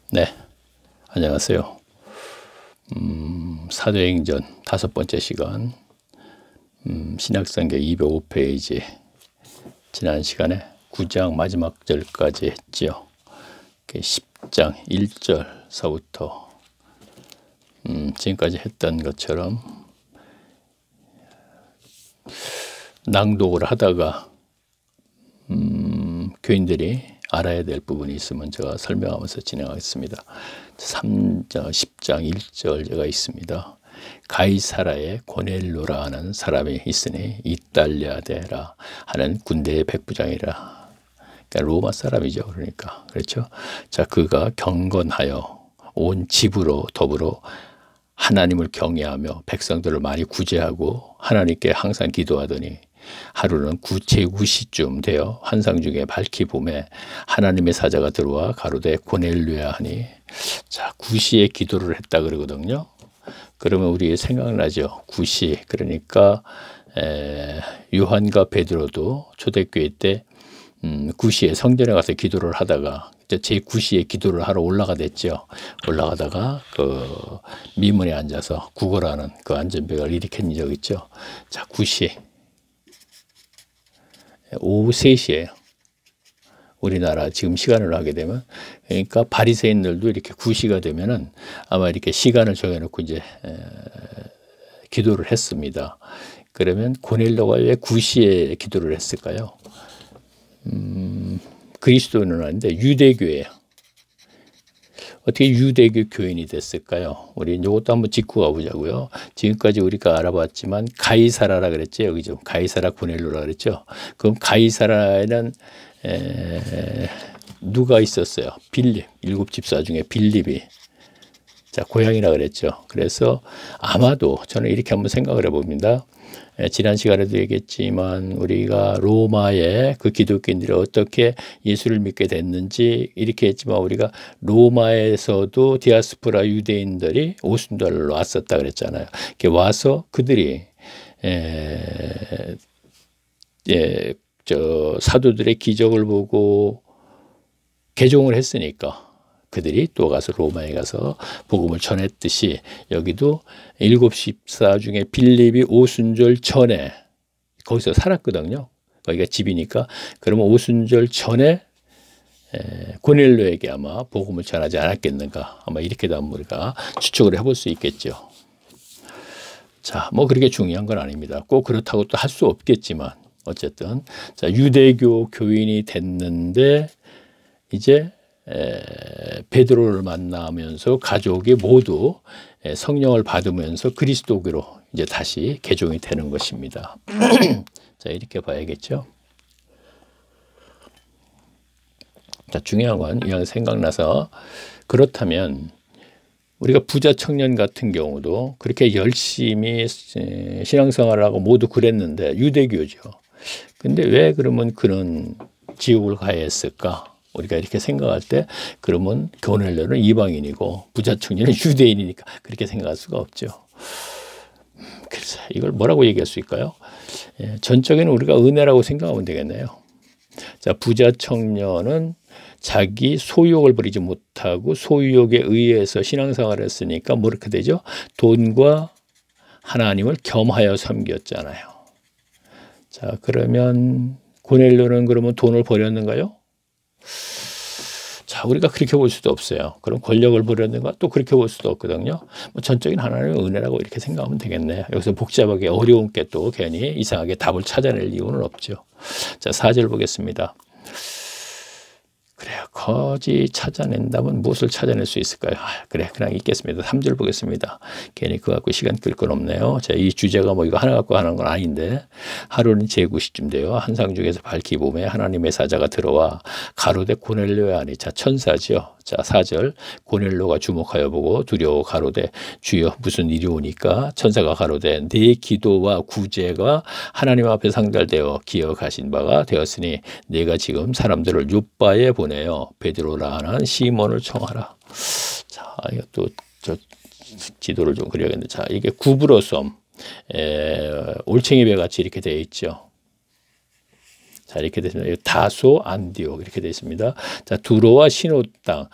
네, 안녕하세요. 사도행전 5번째 시간, 신약성경 205페이지, 지난 시간에 9장 마지막 절까지 했지요. 10장 1절서부터 지금까지 했던 것처럼 낭독을 하다가 교인들이 알아야 될 부분이 있으면 제가 설명하면서 진행하겠습니다. 10장 1절 제가 있습니다. 가이사라에 고넬료라 하는 사람이 있으니 이달리아데라 하는 군대의 백부장이라. 그러니까 로마 사람이죠. 그러니까 그렇죠. 자, 그가 경건하여 온 집으로 더불어 하나님을 경외하며 백성들을 많이 구제하고 하나님께 항상 기도하더니 하루는 제9시쯤 되어 환상 중에 밝히 봄에 하나님의 사자가 들어와 가로되 고넬료야 하니, 자, 9시에 기도를 했다 그러거든요. 그러면 우리 생각나죠. 9시. 그러니까 요한과 베드로도 초대교회 때 9시에 성전에 가서 기도를 하다가 제9시에 기도를 하러 올라가댔죠. 올라가다가 그 미문에 앉아서 구걸하는 그 안전병을 일으킨 적 있죠. 자, 9시. 오후 3시예요. 우리나라 지금 시간으로 하게 되면, 그러니까 바리새인들도 이렇게 9시가 되면은 아마 이렇게 시간을 정해놓고 이제 기도를 했습니다. 그러면 고넬료가 왜 9시에 기도를 했을까요? 그리스도인은 아닌데 유대교예요. 어떻게 유대교 교인이 됐을까요? 우리 이것도 한번 짚고 가보자고요. 지금까지 우리가 알아봤지만 가이사라라 그랬죠. 여기 좀 가이사라 고넬료라 그랬죠. 그럼 가이사라에는 누가 있었어요? 빌립. 7집사 중에 빌립이, 자, 고향이라 그랬죠. 그래서 아마도 저는 이렇게 한번 생각을 해봅니다. 지난 시간에도 얘기했지만 우리가 로마의 그 기독교인들이 어떻게 예수를 믿게 됐는지 이렇게 했지만, 우리가 로마에서도 디아스포라 유대인들이 오순절로 왔었다 그랬잖아요. 이렇게 와서 그들이 사도들의 기적을 보고 개종을 했으니까 그들이 또 가서 로마에 가서 복음을 전했듯이, 여기도 7집사 중에 빌립이 오순절 전에 거기서 살았거든요. 거기가 집이니까. 그러면 오순절 전에 고넬료에게 아마 복음을 전하지 않았겠는가. 아마 이렇게도 한번 우리가 추측을 해볼 수 있겠죠. 자, 뭐 그렇게 중요한 건 아닙니다. 꼭 그렇다고 또 할 수 없겠지만 어쨌든, 자, 유대교 교인이 됐는데 이제 베드로를 만나면서 가족이 모두 성령을 받으면서 그리스도교로 이제 다시 개종이 되는 것입니다. 자, 이렇게 봐야겠죠. 자, 중요한 건 이왕 생각나서, 그렇다면 우리가 부자 청년 같은 경우도 그렇게 열심히 신앙생활을 하고 모두 그랬는데 유대교죠. 근데 왜 그러면 그는 지옥을 가야 했을까? 우리가 이렇게 생각할 때, 그러면 고넬료는 이방인이고 부자 청년은 유대인이니까 그렇게 생각할 수가 없죠. 그래서 이걸 뭐라고 얘기할 수 있을까요? 전적인 우리가 은혜라고 생각하면 되겠네요. 자, 부자 청년은 자기 소유욕을 버리지 못하고 소유욕에 의해서 신앙생활을 했으니까 뭐 이렇게 되죠? 돈과 하나님을 겸하여 섬겼잖아요. 자, 그러면 고넬료는 그러면 돈을 버렸는가요? 자, 우리가 그렇게 볼 수도 없어요. 그럼 권력을 버렸는가? 또 그렇게 볼 수도 없거든요. 뭐 전적인 하나님의 은혜라고 이렇게 생각하면 되겠네. 여기서 복잡하게 어려운 게 또 괜히 이상하게 답을 찾아낼 이유는 없죠. 자, 4절 보겠습니다. 그래요. 거지 찾아낸다면 무엇을 찾아낼 수 있을까요? 그래, 그냥 읽겠습니다. 3절 보겠습니다. 괜히 그거 갖고 시간 끌 건 없네요. 자, 이 주제가 뭐 이거 하나 갖고 하는 건 아닌데, 하루는 제9시쯤 되어 환상 중에서 밝히 봄에 하나님의 사자가 들어와 가로되 고넬료야 하니, 자, 천사죠. 자, 4절 고넬료가 주목하여 보고 두려워 가로되 주여 무슨 일이 오니까, 천사가 가로되 네 기도와 구제가 하나님 앞에 상달되어 기억하신 바가 되었으니 네가 지금 사람들을 욥바에 보내어 베드로라 하는 시몬을 청하라. 자, 이것도 저 지도를 좀 그려야겠는데, 자, 이게 구브로섬, 올챙이배 같이 이렇게 되어 있죠. 자, 이렇게 되어 있습니다. 다소 안디옥 이렇게 되어 있습니다. 자, 두로와 시노 땅,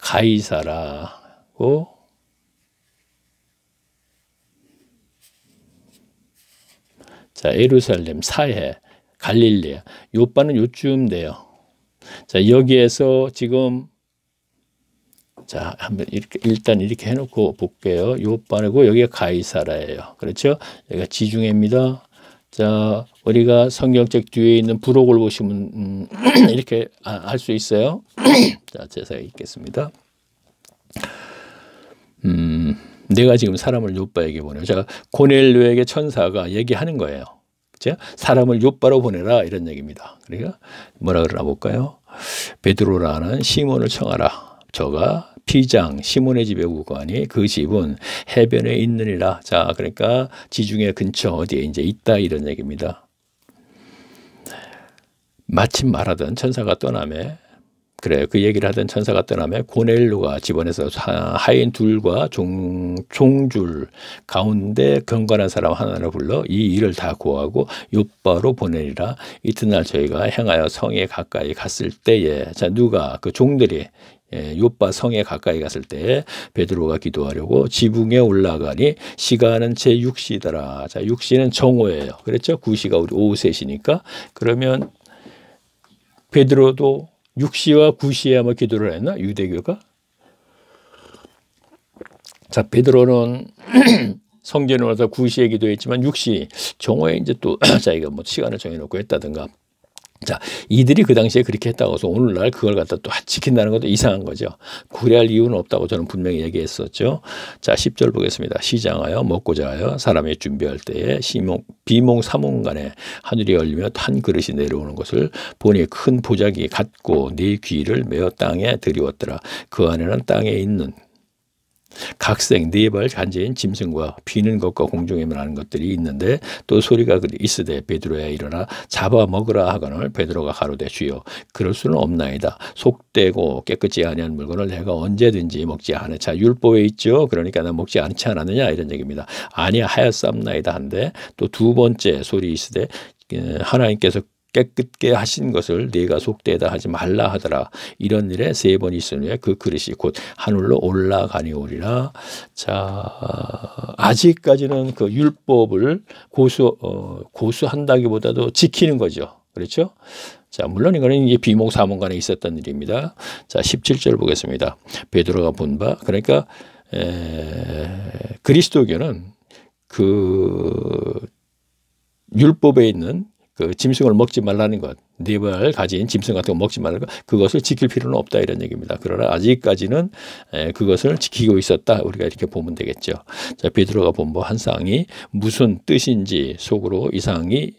가이사라고 자 예루살렘 사해 갈릴리아 요바는 요쯤 돼요. 자 여기에서 지금 자 한번 이렇게 일단 이렇게 해놓고 볼게요. 요바고 여기가 가이사라예요. 그렇죠? 여기가 지중해입니다. 자 우리가 성경책 뒤에 있는 부록을 보시면 이렇게 할 수 있어요. 자 제가 읽겠습니다. 내가 지금 사람을 요바에게 보내요. 제가 고넬료에게 천사가 얘기하는 거예요. 그렇죠? 사람을 요바로 보내라 이런 얘기입니다. 그러니까 뭐라 그러나 볼까요? 베드로라는 시몬을 청하라. 저가 피장 시몬의 집에 우거하니 그 집은 해변에 있느니라. 자 그러니까 지중해 근처 어디에 이제 있다 이런 얘기입니다. 마침 말하던 천사가 떠나매 그래요. 그 얘기를 하던 천사가 떠나며 고넬료가 집안에서 하인 둘과 종줄 가운데 경건한 사람 하나를 불러 이 일을 다 고하고 요바로 보내리라. 이튿날 저희가 행하여 성에 가까이 갔을 때에 자 누가 그 종들이 요바 성에 가까이 갔을 때 베드로가 기도하려고 지붕에 올라가니 시간은 제6시더라. 자 6시는 정오예요. 그랬죠? 9시가 우리 오후 3시니까 그러면 베드로도 6시와 9시에 아마 기도를 했나? 유대교가? 자, 베드로는 성전에 와서 9시에 기도했지만 6시 정오에 이제 또 자기가 뭐 시간을 정해놓고 했다든가. 자, 이들이 그 당시에 그렇게 했다고 해서 오늘날 그걸 갖다 또 지킨다는 것도 이상한 거죠. 구애할 이유는 없다고 저는 분명히 얘기했었죠. 자, 10절 보겠습니다. 시장하여 먹고자 하여 사람이 준비할 때에 비몽사몽간에 하늘이 열리며 한 그릇이 내려오는 것을 보니 큰 보자기 같고 네 귀를 메어 땅에 들이웠더라. 그 안에는 땅에 있는 각색 네 발 간제인 짐승과 비는 것과 공중에 나는 것들이 있는데 또 소리가 있으되 베드로야 일어나 잡아 먹으라 하거늘 베드로가 가로되 주여 그럴 수는 없나이다. 속되고 깨끗이 아니한 물건을 내가 언제든지 먹지 않으. 자 율법에 있죠. 그러니까 나 먹지 않지 않았느냐 이런 얘기입니다. 아니야 하였사옵나이다 한데 또 두 번째 소리 있으되 하나님께서 깨끗게 하신 것을 네가 속되다 하지 말라 하더라. 이런 일에 3번 있으니 그 그릇이 곧 하늘로 올라가니오리라. 자 아직까지는 그 율법을 고수한다기보다도 지키는 거죠. 그렇죠? 자 물론 이거는 이제 비몽사몽간에 있었던 일입니다. 자 17절 보겠습니다. 베드로가 본 바 그러니까 그리스도교는 그 율법에 있는 그 짐승을 먹지 말라는 것, 네 발 가진 짐승 같은 거 먹지 말라는 것, 그것을 지킬 필요는 없다 이런 얘기입니다. 그러나 아직까지는 그것을 지키고 있었다. 우리가 이렇게 보면 되겠죠. 자, 베드로가 본 한 쌍이 무슨 뜻인지 속으로 이상이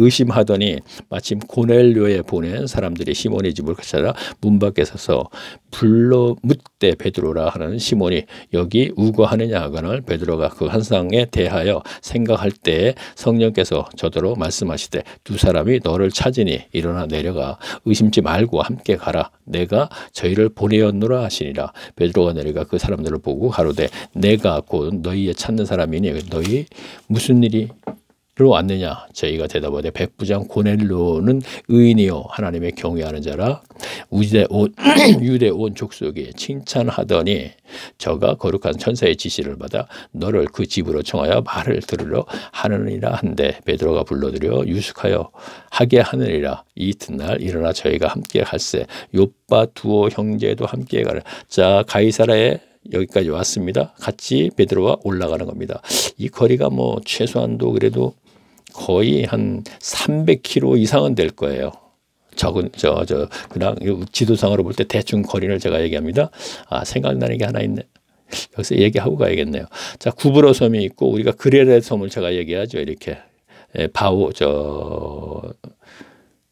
의심하더니 마침 고넬료에 보낸 사람들이 시몬의 집을 찾아 문 밖에 서서 불러 묻되 베드로라 하는 시몬이 여기 우거하느냐 하거늘 베드로가 그 한 쌍에 대하여 생각할 때에 성령께서 저더러 말씀하시되 두 사람이 너를 찾으니 일어나 내려가 의심치 말고 함께 가라. 내가 저희를 보내었노라 하시니라. 베드로가 내려가 그 사람들을 보고 가로되 내가 곧 너희의 찾는 사람이니 너희 무슨 일이 로 왔느냐. 저희가 대답하되 백부장 고넬료는 의인이요 하나님의 경외하는 자라 유대 온 족속이 칭찬하더니 저가 거룩한 천사의 지시를 받아 너를 그 집으로 청하여 말을 들으려 하느니라 한데 베드로가 불러들여 유숙하여 하게 하느니라. 이튿날 일어나 저희가 함께 갈새 요바 두오 형제도 함께 가라. 자 가이사라에 여기까지 왔습니다. 같이 베드로와 올라가는 겁니다. 이 거리가 뭐 최소한도 그래도 거의 한 300km 이상은 될 거예요. 그냥 지도상으로 볼 때 대충 거리를 제가 얘기합니다. 아, 생각나는 게 하나 있네. 여기서 얘기하고 가야겠네요. 자, 구브로 섬이 있고 우리가 그레레 섬을 제가 얘기하죠. 이렇게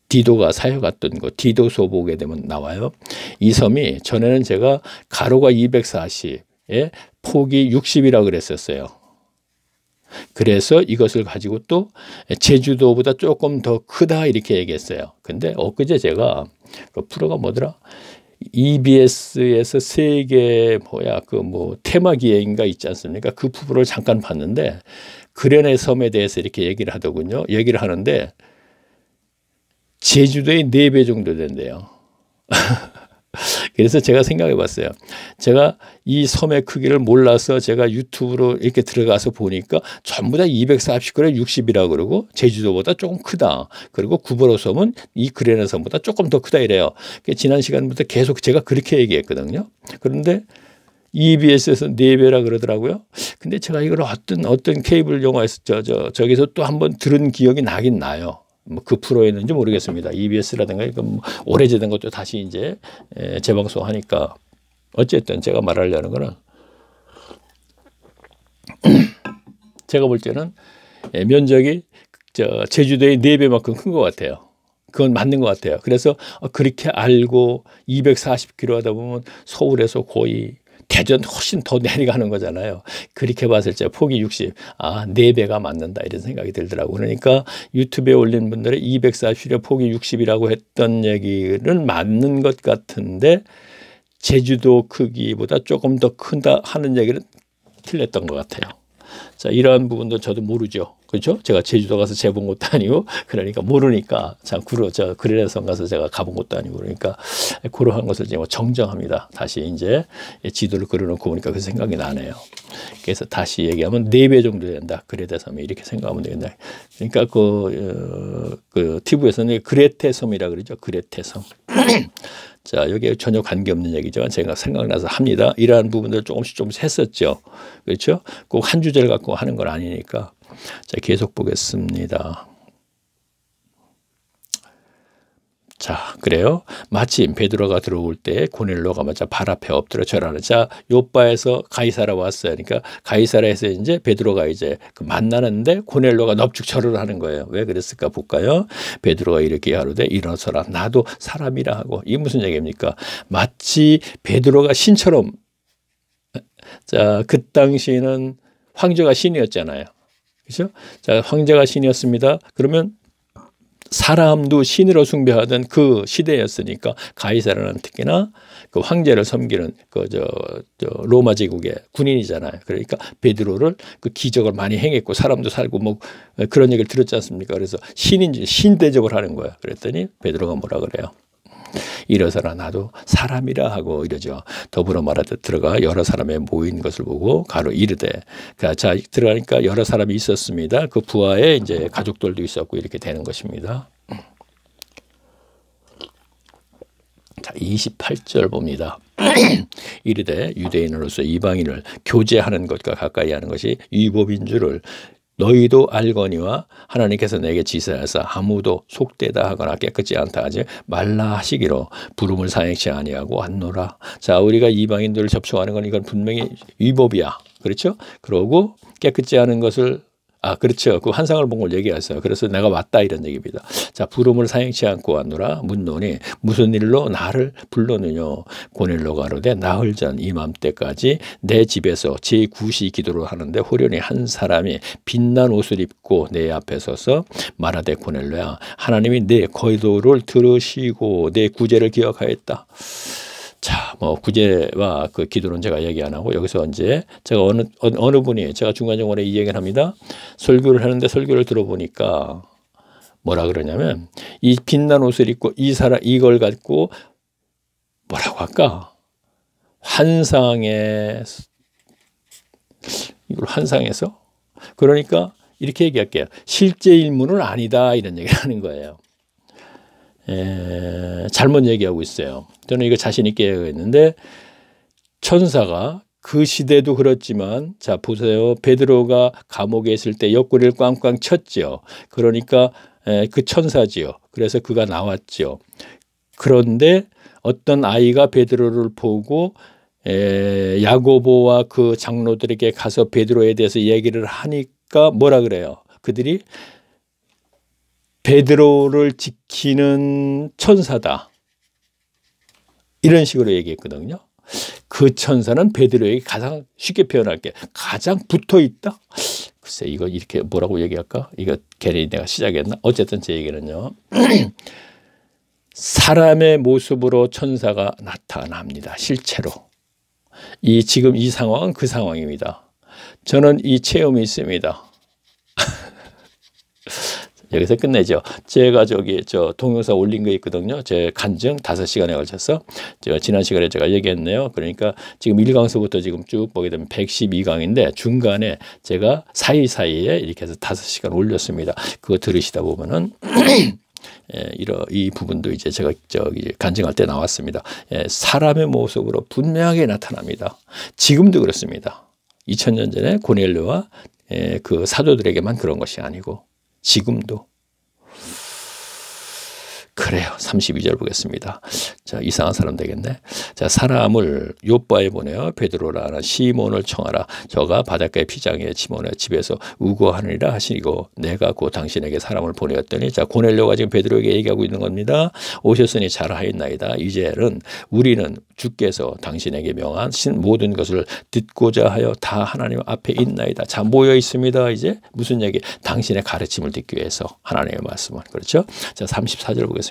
디도가 사여갔던 곳, 디도서 보게 되면 나와요. 이 섬이 전에는 제가 가로가 240에 폭이 60이라고 그랬었어요. 그래서 이것을 가지고 또 제주도보다 조금 더 크다 이렇게 얘기했어요. 근데 엊그제 제가 그 프로가 뭐더라? EBS에서 세계 테마 기획인가 있지 않습니까? 그 프로를 잠깐 봤는데 그레네 섬에 대해서 이렇게 얘기를 하더군요. 얘기를 하는데 제주도의 4배 정도 된대요. 그래서 제가 생각해 봤어요. 제가 이 섬의 크기를 몰라서 제가 유튜브로 이렇게 들어가서 보니까 전부 다 240그래 60이라고 그러고 제주도보다 조금 크다. 그리고 구버로 섬은 이 그레나 섬보다 조금 더 크다 이래요. 지난 시간부터 계속 제가 그렇게 얘기했거든요. 그런데 EBS에서 4배라 그러더라고요. 근데 제가 이걸 어떤 케이블 영화에서 저기서 또 한번 들은 기억이 나긴 나요. 뭐 그 프로였는지 모르겠습니다. EBS라든가 뭐 오래전 것도 다시 이제 재방송하니까. 어쨌든 제가 말하려는 거는 제가 볼 때는 면적이 제주도의 4배만큼 큰 것 같아요. 그건 맞는 것 같아요. 그래서 그렇게 알고 240km 하다 보면 서울에서 거의 대전 훨씬 더 내려가는 거잖아요. 그렇게 봤을 때 폭이 60, 4배가 맞는다 이런 생각이 들더라고요. 그러니까 유튜브에 올린 분들의 240의 폭이 60이라고 했던 얘기는 맞는 것 같은데 제주도 크기보다 조금 더 큰다 하는 얘기는 틀렸던 것 같아요. 자, 이러한 부분도 저도 모르죠. 그렇죠? 제가 제주도 가서 재본 것도 아니고 그러니까 모르니까 참 그레나섬 가서 제가 가본 것도 아니고 그러니까 그러한 것을 이제 정정합니다. 다시 이제 지도를 그려놓고 보니까 그 생각이 나네요. 그래서 다시 얘기하면 4배 정도 된다. 그레나섬이 이렇게 생각하면 되겠네. 그러니까 그 TV에서는 그레테섬이라 그러죠. 그레테섬. 자, 여기에 전혀 관계없는 얘기지만 제가 생각나서 합니다. 이러한 부분들 조금씩 했었죠. 그렇죠? 꼭 한 주제를 갖고 하는 건 아니니까. 자, 계속 보겠습니다. 자, 그래요. 마침 베드로가 들어올 때 고넬로가 맞아 발 앞에 엎드려 절하는. 자, 요바에서 가이사라 왔어요. 그러니까 가이사라에서 이제 베드로가 이제 만나는데 고넬로가 넙죽 절을 하는 거예요. 왜 그랬을까 볼까요? 베드로가 이렇게 하루되 일어서라. 나도 사람이라 하고. 이게 무슨 얘기입니까? 마치 베드로가 신처럼. 자, 그 당시에는 황제가 신이었잖아요. 그렇죠? 자, 황제가 신이었습니다. 그러면 사람도 신으로 숭배하던 그 시대였으니까 가이사라는 특히나 그 황제를 섬기는 로마 제국의 군인이잖아요. 그러니까 베드로를 그 기적을 많이 행했고 사람도 살고 뭐 그런 얘기를 들었지 않습니까? 그래서 신인지 신 대접을 하는 거야. 그랬더니 베드로가 뭐라 그래요? 일어서라 나도 사람이라 하고 이러죠. 더불어 말하듯 들어가 여러 사람의 모인 것을 보고 가로 이르되. 자, 들어가니까 여러 사람이 있었습니다. 그 부하에 이제 가족들도 있었고 이렇게 되는 것입니다. 자, 28절 봅니다. 이르되 유대인으로서 이방인을 교제하는 것과 가까이 하는 것이 율법인 줄을 너희도 알거니와 하나님께서 내게 지시하사 아무도 속되다 하거나 깨끗지 않다 하지 말라 하시기로 부름을 사행치 아니하고 왔노라. 자, 우리가 이방인들을 접촉하는 건 이건 분명히 율법이야. 그렇죠? 그러고 깨끗지 않은 것을 그렇죠. 그 환상을 본 걸 얘기했어요. 그래서 내가 왔다 이런 얘기입니다. 자, 부름을 사행치 않고 왔노라. 묻노니 무슨 일로 나를 불렀느냐. 고넬로가 가로되 나흘 전 이맘때까지 내 집에서 제9시 기도를 하는데 호련히 한 사람이 빛난 옷을 입고 내 앞에 서서 말하되 고넬로야 하나님이 내 기도를 들으시고 내 구제를 기억하였다. 자, 뭐 구제와 그 기도는 제가 얘기 안 하고 여기서 이제 제가 어느 분이 제가 중간중간에 이 얘기를 합니다. 설교를 하는데 설교를 들어보니까 뭐라 그러냐면 이 빛난 옷을 입고 이걸 갖고 뭐라고 할까? 이걸 환상해서 그러니까 이렇게 얘기할게요. 실제 인물은 아니다 이런 얘기를 하는 거예요. 잘못 얘기하고 있어요. 저는 이거 자신 있게 얘기했는데 천사가 그 시대도 그렇지만 자 보세요. 베드로가 감옥에 있을 때 옆구리를 꽝꽝 쳤죠. 그러니까 그 천사지요. 그래서 그가 나왔죠. 그런데 어떤 아이가 베드로를 보고 야고보와 그 장로들에게 가서 베드로에 대해서 얘기를 하니까 뭐라 그래요? 그들이 베드로를 지키는 천사다. 이런 식으로 얘기했거든요. 그 천사는 베드로에게 가장 쉽게 표현할게 가장 붙어 있다. 글쎄 이거 이렇게 뭐라고 얘기할까? 이거 괜히 내가 시작했나? 어쨌든 제 얘기는요. 사람의 모습으로 천사가 나타납니다. 실제로. 지금 이 상황은 그 상황입니다. 저는 이 체험이 있습니다. 여기서 끝내죠. 제가 저 동영상 올린 거 있거든요. 제 간증 5시간에 걸쳐서 제가 지난 시간에 제가 얘기했네요. 그러니까 지금 1강서부터 지금 쭉 보게 되면 112강인데 중간에 제가 사이사이에 이렇게 해서 5시간 올렸습니다. 그거 들으시다 보면은 이 부분도 이제 제가 저기 간증할 때 나왔습니다. 사람의 모습으로 분명하게 나타납니다. 지금도 그렇습니다. 2000년 전에 고넬료와 그 사도들에게만 그런 것이 아니고 지금도. 그래요. 32절 보겠습니다. 자, 이상한 사람 되겠네. 자, 사람을 요바에 보내어 베드로라 시몬을 청하라. 저가 바닷가의 피장에 시몬의 집에서 우거하느니라 하시고 내가 곧 당신에게 사람을 보내었더니, 자, 고넬료가 지금 베드로에게 얘기하고 있는 겁니다. 오셨으니 잘하였나이다. 이제는 우리는 주께서 당신에게 명한 모든 것을 듣고자 하여 다 하나님 앞에 있나이다. 자, 모여 있습니다. 이제 무슨 얘기? 당신의 가르침을 듣기 위해서 하나님의 말씀을. 그렇죠? 자, 34절 보겠습니다.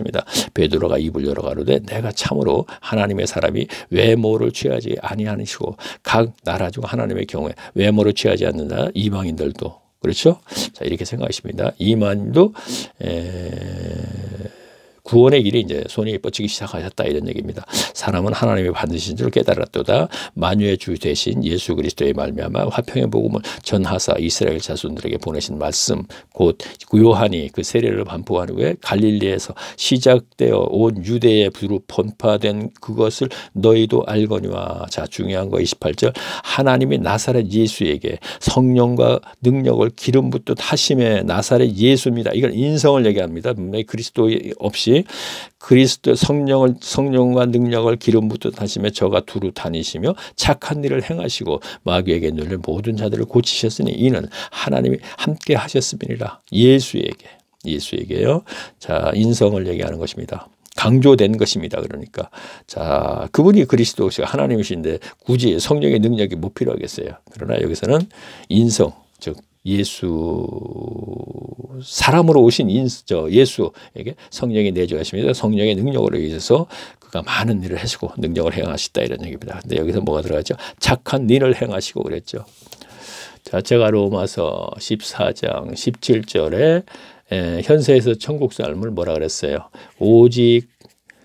베드로가 입을 열어 가로되 내가 참으로 하나님의 사람이 외모를 취하지 아니하시고 각 나라 중 하나님의 경우에 외모를 취하지 않는다. 이방인들도. 그렇죠? 자, 이렇게 생각하십니다. 이방인도 구원의 길이 이제 손이 뻗치기 시작하셨다, 이런 얘기입니다. 사람은 하나님의 반드신 줄 깨달았도다. 만유의 주 대신 예수 그리스도의 말미암아 화평의 복음을 전하사 이스라엘 자손들에게 보내신 말씀, 곧 요한이 그 세례를 반포한 후에 갈릴리에서 시작되어 온 유대에 두루 번파된 그것을 너희도 알거니와. 자, 중요한 거 28절. 하나님이 나사렛 예수에게 성령과 능력을 기름 붓듯 하심에, 나사렛 예수입니다. 이건 인성을 얘기합니다. 분명히 그리스도 없이 그리스도 성령과 능력을 기름 붓듯 하시며 저가 두루 다니시며 착한 일을 행하시고 마귀에게 눌린 모든 자들을 고치셨으니 이는 하나님이 함께 하셨음이니라. 예수에게요. 자, 인성을 얘기하는 것입니다. 강조된 것입니다. 그러니까 자, 그분이 그리스도가 하나님이신데 굳이 성령의 능력이 못 필요하겠어요. 그러나 여기서는 인성, 즉 예수, 사람으로 오신 예수에게 성령이 내주하십니다. 성령의 능력으로 의해서 그가 많은 일을 하시고 능력을 행하시다, 이런 얘기입니다. 근데 여기서 뭐가 들어가죠? 착한 일을 행하시고 그랬죠. 자, 제가 로마서 14장 17절에 현세에서 천국 삶을 뭐라 그랬어요? 오직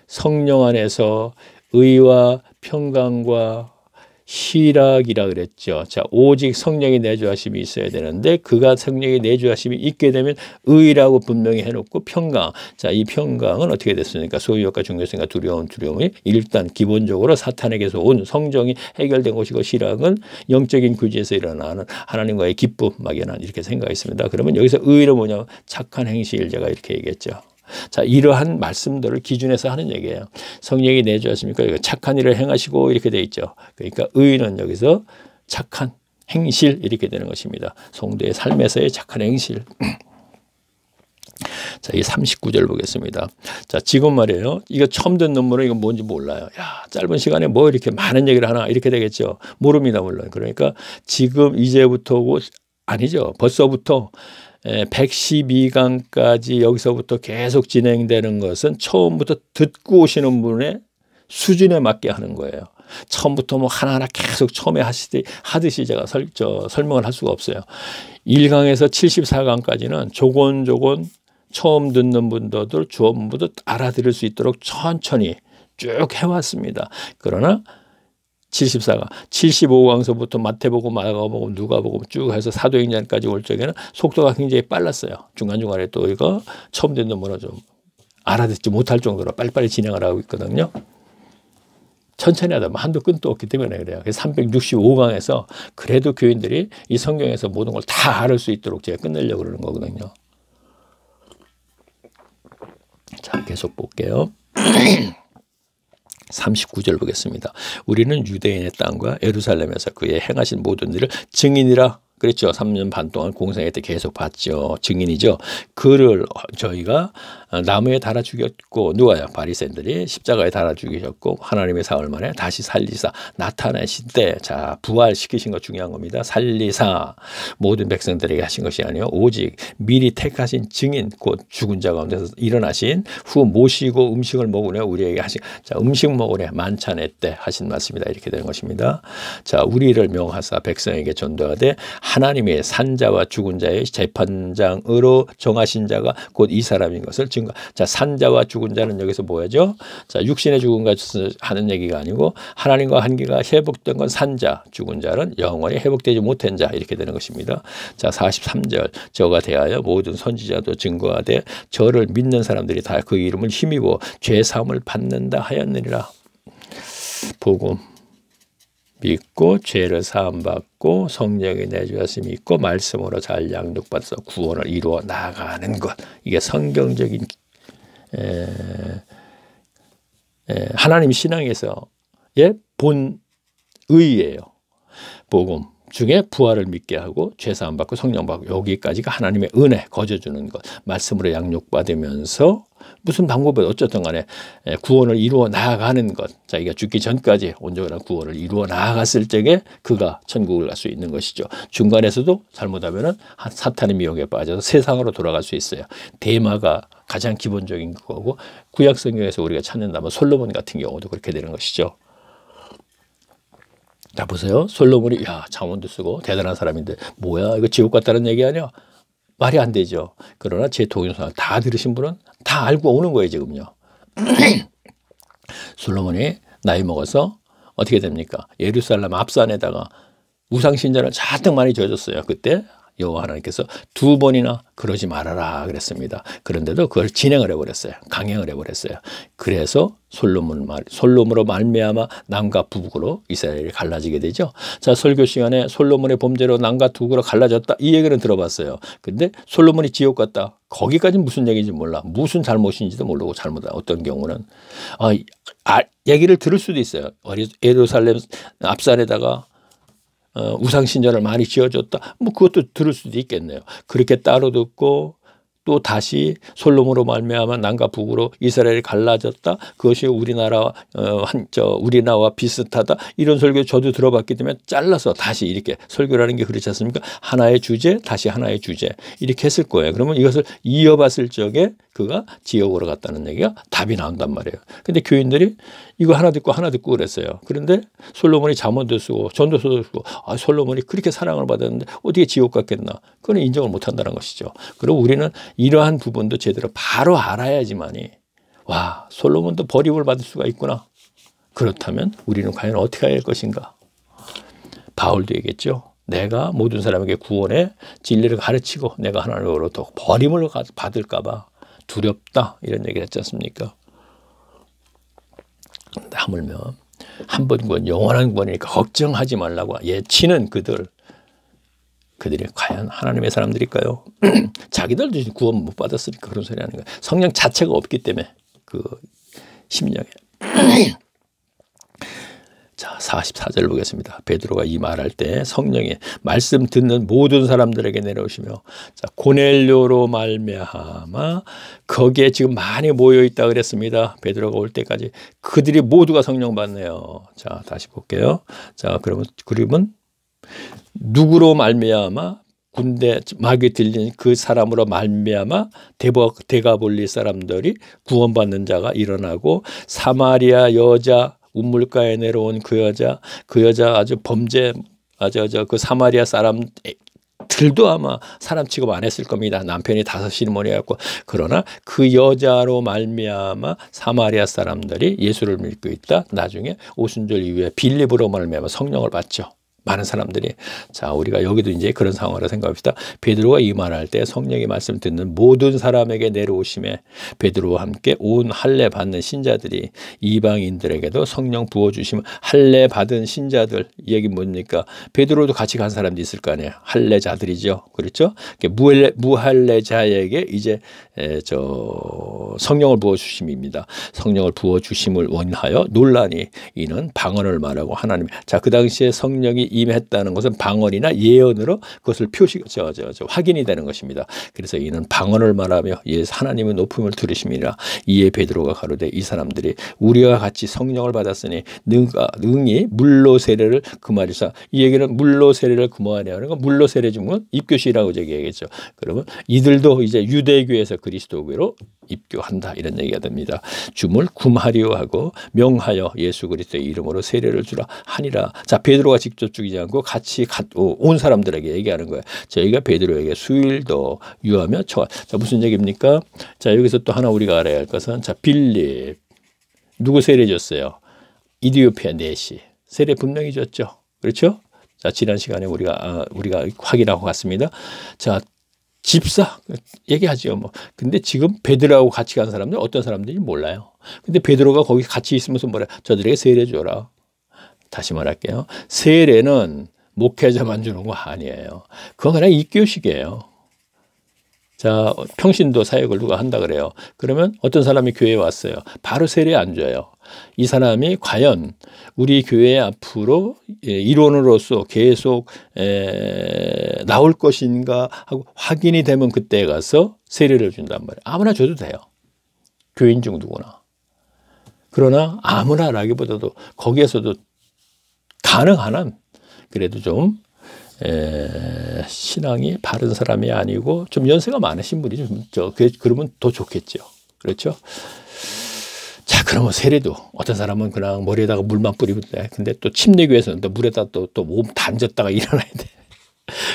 성령 안에서 의와 평강과 희락이라 그랬죠. 자, 오직 성령의 내주하심이 있어야 되는데 그가 성령의 내주하심이 있게 되면 의라고 분명히 해놓고 평강. 자, 이 평강은 어떻게 됐습니까? 소유욕과 중요성과 두려움이 일단 기본적으로 사탄에게서 온 성정이 해결된 것이고, 희락은 영적인 구지에서 일어나는 하나님과의 기쁨, 막연한 이렇게 생각했습니다. 그러면 여기서 의는 뭐냐? 착한 행실, 제가 이렇게 얘기했죠. 자, 이러한 말씀들을 기준해서 하는 얘기예요. 성령이 내주하십니까? 착한 일을 행하시고 이렇게 돼 있죠. 그러니까 의는 여기서 착한 행실, 이렇게 되는 것입니다. 성도의 삶에서의 착한 행실. 자, 이 39절 보겠습니다. 자, 지금 말이에요. 이거 처음 듣는 분은 이거 뭔지 몰라요. 야, 짧은 시간에 뭐 이렇게 많은 얘기를 하나, 이렇게 되겠죠. 모릅니다, 물론. 그러니까 지금 이제부터 아니죠. 벌써부터 112강까지 여기서부터 계속 진행되는 것은 처음부터 듣고 오시는 분의 수준에 맞게 하는 거예요. 처음부터 뭐 하나하나 계속 처음에 하듯이 제가 설명을 할 수가 없어요. 1강에서 74강까지는 조곤조곤 처음 듣는 분들도 전부 다 알아들을 수 있도록 천천히 쭉 해왔습니다. 그러나 74강, 75강서부터 마태복음, 마가복음, 누가복음 쭉 해서 사도행전까지 올 적에는 속도가 굉장히 빨랐어요. 중간중간에 또 이거 처음 듣는 분은 좀 알아듣지 못할 정도로 빨리빨리 진행을 하고 있거든요. 천천히 하다 보면 한도 끝도 없기 때문에 그래요. 그래서 365강에서 그래도 교인들이 이 성경에서 모든 걸 다 알을 수 있도록 제가 끝내려고 그러는 거거든요. 자, 계속 볼게요. 39절 보겠습니다. 우리는 유대인의 땅과 예루살렘에서 그의 행하신 모든 일을 증인이라 그랬죠. 3년 반 동안 공생회 때 계속 봤죠. 증인이죠. 그를 저희가 나무에 달아 죽였고, 누가요? 바리새인들이 십자가에 달아 죽이셨고, 하나님의 사흘 만에 다시 살리사 나타내신 때, 자, 부활시키신 거 중요한 겁니다. 살리사 모든 백성들에게 하신 것이 아니요 오직 미리 택하신 증인, 곧 죽은 자 가운데서 일어나신 후 모시고 음식을 먹으려 우리에게 하신, 자, 음식 먹으려 만찬의 때 하신 말씀이다. 이렇게 되는 것입니다. 자, 우리를 명하사 백성에게 전도하되 하나님의 산자와 죽은 자의 재판장으로 정하신 자가 곧 이 사람인 것을 증거. 자, 산자와 죽은 자는 여기서 뭐죠? 자, 육신의 죽은 것을 하는 얘기가 아니고 하나님과 한계가 회복된 건 산자, 죽은 자는 영원히 회복되지 못한 자, 이렇게 되는 것입니다. 자, 43절 저가 대하여 모든 선지자도 증거하되 저를 믿는 사람들이 다 그 이름을 힘입어 죄 사함을 받는다 하였느니라. 복음 믿고 죄를 사함받고 성령의 내주하심이 있고 말씀으로 잘 양육받아서 구원을 이루어 나가는 것, 이게 성경적인 하나님 신앙에서의 본의예요. 복음 중에 부활을 믿게 하고 죄 사함 받고 성령 받고, 여기까지가 하나님의 은혜 거저주는 것, 말씀으로 양육받으면서 무슨 방법이 어쨌든 간에 구원을 이루어 나아가는 것, 자기가 죽기 전까지 온전한 구원을 이루어 나아갔을 적에 그가 천국을 갈 수 있는 것이죠. 중간에서도 잘못하면 사탄의 미혹에 빠져서 세상으로 돌아갈 수 있어요. 대마가 가장 기본적인 거고, 구약 성경에서 우리가 찾는다면 솔로몬 같은 경우도 그렇게 되는 것이죠. 자, 보세요. 솔로몬이 야, 잠언도 쓰고 대단한 사람인데 뭐야, 이거 지옥 같다는 얘기 아니야? 말이 안 되죠. 그러나 제 동영상 다 들으신 분은 다 알고 오는 거예요, 지금요. 솔로몬이 나이 먹어서 어떻게 됩니까? 예루살렘 앞산에다가 우상신전을 잔뜩 많이 지어줬어요. 그때 여호와 하나님께서 2번이나 그러지 말아라 그랬습니다. 그런데도 그걸 진행을 해버렸어요. 강행을 해버렸어요. 그래서 솔로몬으로 말미암아 남과 북으로 이스라엘이 갈라지게 되죠. 자, 설교 시간에 솔로몬의 범죄로 남과 북으로 갈라졌다, 이 얘기는 들어봤어요. 근데 솔로몬이 지옥 갔다, 거기까지는 무슨 얘기인지 몰라. 무슨 잘못인지도 모르고 잘못한, 어떤 경우는 얘기를 들을 수도 있어요. 예루살렘 앞산에다가 우상신전을 많이 지어줬다, 뭐 그것도 들을 수도 있겠네요. 그렇게 따로 듣고 또 다시 솔로몬으로 말미암아 남과 북으로 이스라엘이 갈라졌다, 그것이 우리나라와 비슷하다, 이런 설교 저도 들어봤기 때문에 잘라서 다시 이렇게 설교라는 게 그렇지 않습니까? 하나의 주제 다시 하나의 주제 이렇게 했을 거예요. 그러면 이것을 이어봤을 적에 그가 지옥으로 갔다는 얘기가 답이 나온단 말이에요. 근데 교인들이 이거 하나 듣고 그랬어요. 그런데 솔로몬이 잠언도 쓰고 전도서도 쓰고, 솔로몬이 그렇게 사랑을 받았는데 어떻게 지옥 갔겠나? 그건 인정을 못 한다는 것이죠. 그리고 우리는 이러한 부분도 제대로 바로 알아야지만이, 와, 솔로몬도 버림을 받을 수가 있구나. 그렇다면 우리는 과연 어떻게 해야 할 것인가? 바울도 얘기했죠. 내가 모든 사람에게 구원의 진리를 가르치고 내가 하나님으로부터 버림을 받을까 봐 두렵다, 이런 얘기를 했지 않습니까? 하물며 한 번 구원, 영원한 구원이니까 걱정하지 말라고 예치는 그들이 과연 하나님의 사람들일까요? 자기들도 구원 못 받았으니까 그런 소리 하는 거예요. 성령 자체가 없기 때문에 그 심령에. 자, 44절 보겠습니다. 베드로가 이 말할 때 성령이 말씀 듣는 모든 사람들에게 내려오시며, 자, 고넬료로 말미암아 거기에 지금 많이 모여 있다 그랬습니다. 베드로가 올 때까지 그들이 모두가 성령 받네요. 자, 다시 볼게요. 자, 그러면 누구로 말미암아? 군대 막이 들린 그 사람으로 말미암아 데가볼리 사람들이 구원받는 자가 일어나고, 사마리아 여자, 우물가에 내려온 그 여자 아주 그 사마리아 사람들도 아마 사람 취급 안 했을 겁니다. 남편이 5시머니였고. 그러나 그 여자로 말미암아 사마리아 사람들이 예수를 믿고 있다. 나중에 오순절 이후에 빌립으로 말미암아 성령을 받죠. 많은 사람들이. 자, 우리가 여기도 이제 그런 상황으로 생각합시다. 베드로가 이 말할 때 성령의 말씀 듣는 모든 사람에게 내려오심에 베드로와 함께 온 할례 받는 신자들이 이방인들에게도 성령 부어주시면, 할례 받은 신자들, 이 얘기 뭡니까? 베드로도 같이 간 사람도 있을 거 아니에요. 할례자들이죠. 그렇죠? 무할례자에게 이제 성령을 부어주심입니다. 성령을 부어주심을 원하여 논란이, 이는 방언을 말하고 하나님. 자, 그 당시에 성령이 임했다는 것은 방언이나 예언으로 그것을 확인이 되는 것입니다. 그래서 이는 방언을 말하며 하나님의 높음을 들으심이라. 이에 베드로가 가로되 이 사람들이 우리와 같이 성령을 받았으니 능히 물로 세례를 금하리사. 이 얘기는 물로 세례를 금하냐 하는 건 물로 세례 주면 입교시라고 얘기하겠죠. 그러면 이들도 이제 유대교에서 그리스도교로 입교한다 이런 얘기가 됩니다. 줌을 금하리오 하고 명하여 예수 그리스도의 이름으로 세례를 주라 하니라. 자, 베드로가 직접 죽이지 않고 같이 온 사람들에게 얘기하는 거예요. 저희가 베드로에게 수일도 유하며 자, 무슨 얘기입니까? 자, 여기서 또 하나 우리가 알아야 할 것은 자, 빌립 누구 세례 줬어요? 이디오피아 내시 세례 분명히 줬죠. 그렇죠? 자, 지난 시간에 우리가 확인하고 갔습니다. 자, 집사 얘기하죠. 뭐. 근데 지금 베드로하고 같이 간 사람들 어떤 사람들인지 몰라요. 근데 베드로가 거기 같이 있으면서 뭐래? 저들에게 세례 줘라. 다시 말할게요. 세례는 목회자만 주는 거 아니에요. 그건 그냥 입교식이에요. 자, 평신도 사역을 누가 한다 그래요. 그러면 어떤 사람이 교회에 왔어요. 바로 세례 안 줘요. 이 사람이 과연 우리 교회 앞으로 일원으로서 계속 나올 것인가 하고 확인이 되면 그때 가서 세례를 준단 말이에요. 아무나 줘도 돼요. 교인 중 누구나. 그러나 아무나라기보다도 거기에서도 가능한 한 그래도 좀 신앙이 바른 사람이 아니고 좀 연세가 많으신 분이 그러면 더 좋겠죠. 그렇죠? 자, 그러면 세례도 어떤 사람은 그냥 머리에다가 물만 뿌리면 돼. 근데 또 침례교에서는 또 물에다 또 몸 단졌다가 일어나야 돼.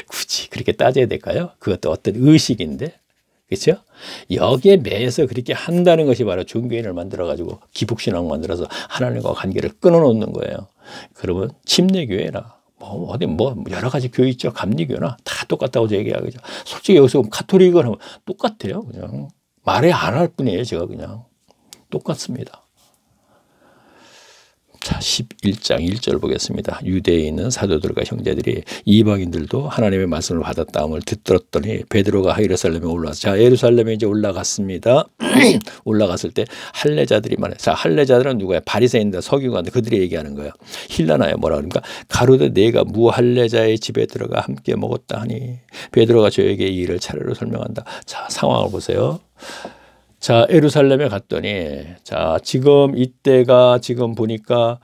굳이 그렇게 따져야 될까요? 그것도 어떤 의식인데. 그렇죠? 여기에 매여서 그렇게 한다는 것이 바로 종교인을 만들어가지고 기복신앙 만들어서 하나님과 관계를 끊어놓는 거예요. 그러면 침례교회나 어디 여러 가지 교회 있죠. 감리교나 다 똑같다고 얘기하죠. 솔직히 여기서 카톨릭을 하면 똑같아요. 그냥 말에 안 할 뿐이에요. 제가 그냥 똑같습니다. 자, 11장 1절 보겠습니다. 유대에 있는 사도들과 형제들이 이방인들도 하나님의 말씀을 받았다함을 듣들었더니 베드로가 예루살렘에 올라왔어요. 자, 예루살렘에 이제 올라갔습니다. 올라갔을 때 할례자들이 말해요. 자, 할례자들은 누구야? 바리새인들, 서기관들 그들이 얘기하는 거예요. 힐라나요. 뭐라 그러니까 가로되 내가 무할례자의 집에 들어가 함께 먹었다 하니 베드로가 저에게 이 일을 차례로 설명한다. 자, 상황을 보세요. 자, 예루살렘에 갔더니 자, 지금 이때가 지금 보니까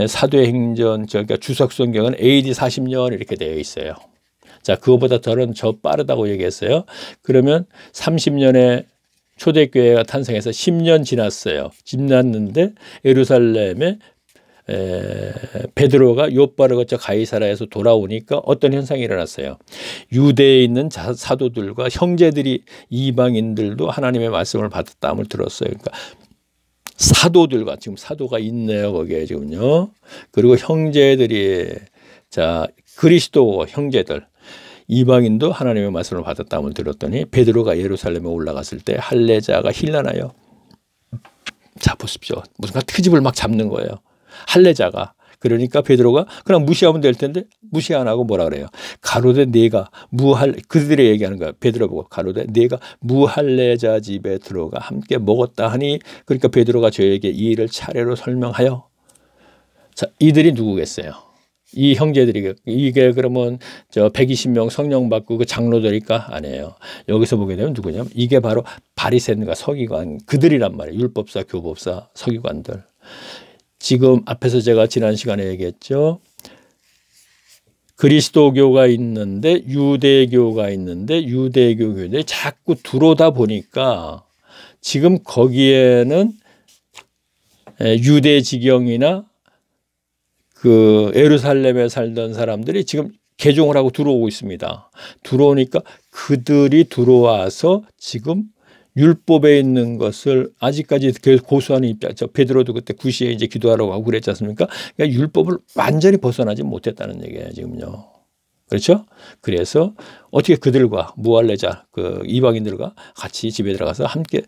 사도행전 그러니까 주석성경은 AD 40년 이렇게 되어 있어요. 자, 그거보다 더 빠르다고 얘기했어요. 그러면 30년에 초대교회가 탄생해서 10년 지났어요. 지났는데 예루살렘에 베드로가 요바를 거쳐 가이사라에서 돌아오니까 어떤 현상이 일어났어요. 유대에 있는 사도들과 형제들이 이방인들도 하나님의 말씀을 받았다함을 들었어요. 그러니까 사도들과 지금 사도가 있네요. 거기에 지금요. 그리고 형제들이 자, 그리스도 형제들 이방인도 하나님의 말씀을 받았다함을 들었더니 베드로가 예루살렘에 올라갔을 때 할례자가 힐나나요. 자, 보십시오. 무슨 트집을 막 잡는 거예요. 할례자가. 그러니까 베드로가 그냥 무시하면 될 텐데 무시 안 하고 뭐라 그래요? 가로되 내가 그들이 얘기하는 거야. 베드로 보고 가로되 내가 무할례자 집에 들어가 함께 먹었다 하니 그러니까 베드로가 저에게 이 일을 차례로 설명하여. 자, 이들이 누구겠어요? 이 형제들이 이게 그러면 저 120명 성령 받고 그 장로들일까? 아니에요. 여기서 보게 되면 누구냐면 이게 바로 바리새인과 서기관 그들이란 말이에요. 율법사, 교법사, 서기관들. 지금 앞에서 제가 지난 시간에 얘기했죠. 그리스도교가 있는데 유대교가 있는데 유대교 교회들이 자꾸 들어오다 보니까 지금 거기에는 유대 지경이나 그 예루살렘에 살던 사람들이 지금 개종을 하고 들어오고 있습니다. 들어오니까 그들이 들어와서 지금 율법에 있는 것을 아직까지 고수하는 입장. 베드로도 그때 구시에 이제 기도하라고 하고 그랬지 않습니까? 그러니까 율법을 완전히 벗어나지 못했다는 얘기예요, 지금요. 그렇죠? 그래서 어떻게 그들과 무할례자, 그 이방인들과 같이 집에 들어가서 함께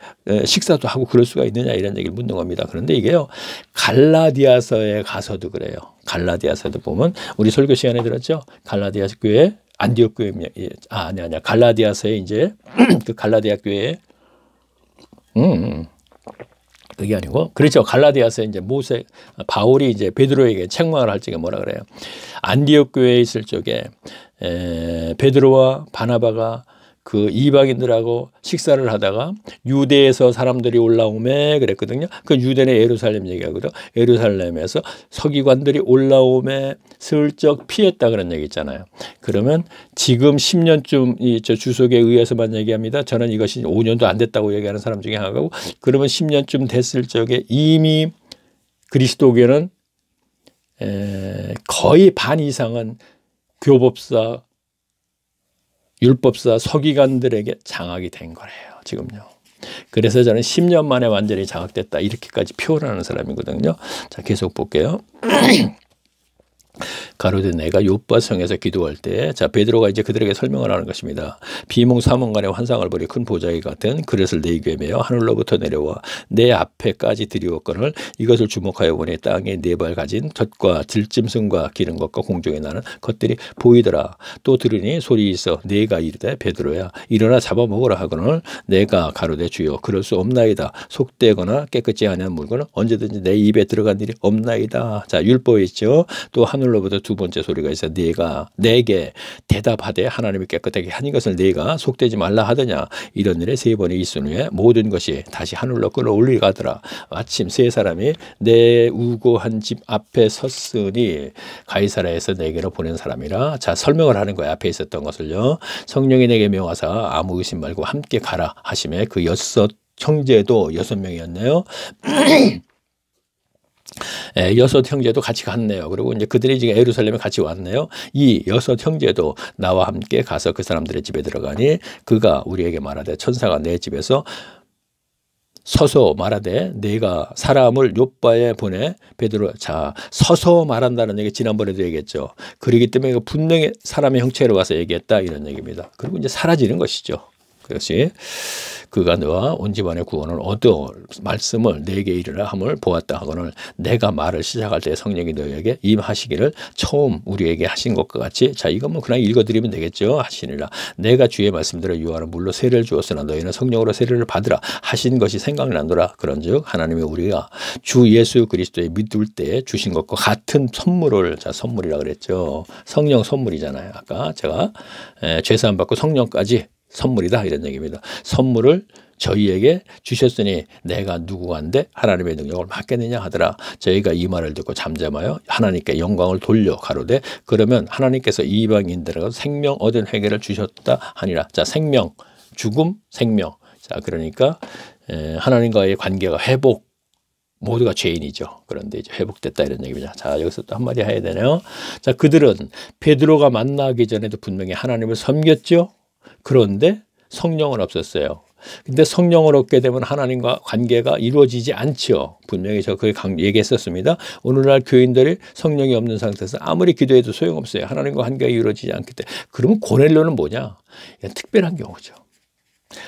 식사도 하고 그럴 수가 있느냐 이런 얘기를 묻는 겁니다. 그런데 이게요, 갈라디아서에 가서도 그래요. 갈라디아서도 보면 우리 설교 시간에 들었죠? 갈라디아 교회, 안디옥 교회, 아니야. 갈라디아서에 이제 그 갈라디아 교회에 그게 아니고, 그렇죠. 갈라디아서 이제 바울이 이제 베드로에게 책망을 할 적에 뭐라 그래요? 안디옥 교회에 있을 적에 베드로와 바나바가 그 이방인들하고 식사를 하다가 유대에서 사람들이 올라오매 그랬거든요. 그 유대는 예루살렘 얘기하거든요. 예루살렘에서 서기관들이 올라오매 슬쩍 피했다 그런 얘기 있잖아요. 그러면 지금 10년쯤 저 주석에 의해서만 얘기합니다. 저는 이것이 5년도 안 됐다고 얘기하는 사람 중에 하나고, 그러면 10년쯤 됐을 적에 이미 그리스도교는 거의 반 이상은 교법사, 율법사, 서기관들에게 장악이 된 거래요. 지금요. 그래서 저는 10년 만에 완전히 장악됐다 이렇게까지 표현하는 사람이거든요. 자, 계속 볼게요. 가로되 내가 요바성에서 기도할 때, 자, 베드로가 이제 그들에게 설명을 하는 것입니다. 비몽사몽간의 환상을 보리 큰 보자기 같은 그릇을 내 귀에 매어 하늘로부터 내려와 내 앞에까지 들이었거늘 이것을 주목하여 보니 땅에 네 발 가진 젖과 들짐승과 기른 것과 공중에 나는 것들이 보이더라. 또 들으니 소리 있어 내가 이르되 베드로야 일어나 잡아먹으라 하거늘 내가 가로되 주여 그럴 수 없나이다. 속되거나 깨끗지 않은 물건은 언제든지 내 입에 들어간 일이 없나이다. 자, 율법에 있죠. 또 하늘로부터 두 번째 소리가 있어 내가 내게 대답하되 하나님이 깨끗하게 한 것을 내가 속되지 말라 하더냐. 이런 일에 세 번이 있은 후에 모든 것이 다시 하늘로 끌어올리가더라. 마침 세 사람이 내 우고한 집 앞에 섰으니 가이사라에서 내게로 보낸 사람이라. 자, 설명을 하는 거야. 앞에 있었던 것을요. 성령이 내게 명하사 아무 의심 말고 함께 가라 하심에 그 여섯 형제도 6명이었네요. 여섯 형제도 같이 갔네요. 그리고 이제 그들이 지금 예루살렘에 같이 왔네요. 이 여섯 형제도 나와 함께 가서 그 사람들의 집에 들어가니 그가 우리에게 말하되 천사가 내 집에서 서서 말하되 내가 사람을 요바에 보내 베드로. 자, 서서 말한다는 얘기 지난번에도 얘기했죠. 그러기 때문에 분명히 사람의 형체로 와서 얘기했다 이런 얘기입니다. 그리고 이제 사라지는 것이죠. 그것이 그가 너와 온 집안의 구원을 얻어 말씀을 내게 이르라 함을 보았다 하거늘 내가 말을 시작할 때 성령이 너에게 임하시기를 처음 우리에게 하신 것과 같이. 자, 이건 뭐 그냥 읽어드리면 되겠죠. 하시니라. 내가 주의 말씀대로 유하는 물로 세례를 주었으나 너희는 성령으로 세례를 받으라 하신 것이 생각나노라. 그런즉 하나님이 우리가 주 예수 그리스도에 믿을 때 주신 것과 같은 선물을, 자, 선물이라 그랬죠. 성령 선물이잖아요. 아까 제가 죄사함 받고 성령까지 선물이다 이런 얘기입니다. 선물을 저희에게 주셨으니 내가 누구한데 하나님의 능력을 받겠느냐 하더라. 저희가 이 말을 듣고 잠잠하여 하나님께 영광을 돌려 가로되 그러면 하나님께서 이방인들에게 생명 얻은 회개를 주셨다 하니라. 자, 생명, 죽음, 생명. 자, 그러니까 하나님과의 관계가 회복, 모두가 죄인이죠. 그런데 이제 회복됐다 이런 얘기입니다. 자, 여기서 또 한마디 해야 되네요. 자, 그들은 베드로가 만나기 전에도 분명히 하나님을 섬겼죠. 그런데 성령은 없었어요. 근데 성령을 얻게 되면 하나님과 관계가 이루어지지 않죠. 분명히 저 그게 얘기했었습니다. 오늘날 교인들이 성령이 없는 상태에서 아무리 기도해도 소용없어요. 하나님과 관계가 이루어지지 않기 때문에. 그러면 고넬료는 뭐냐? 특별한 경우죠.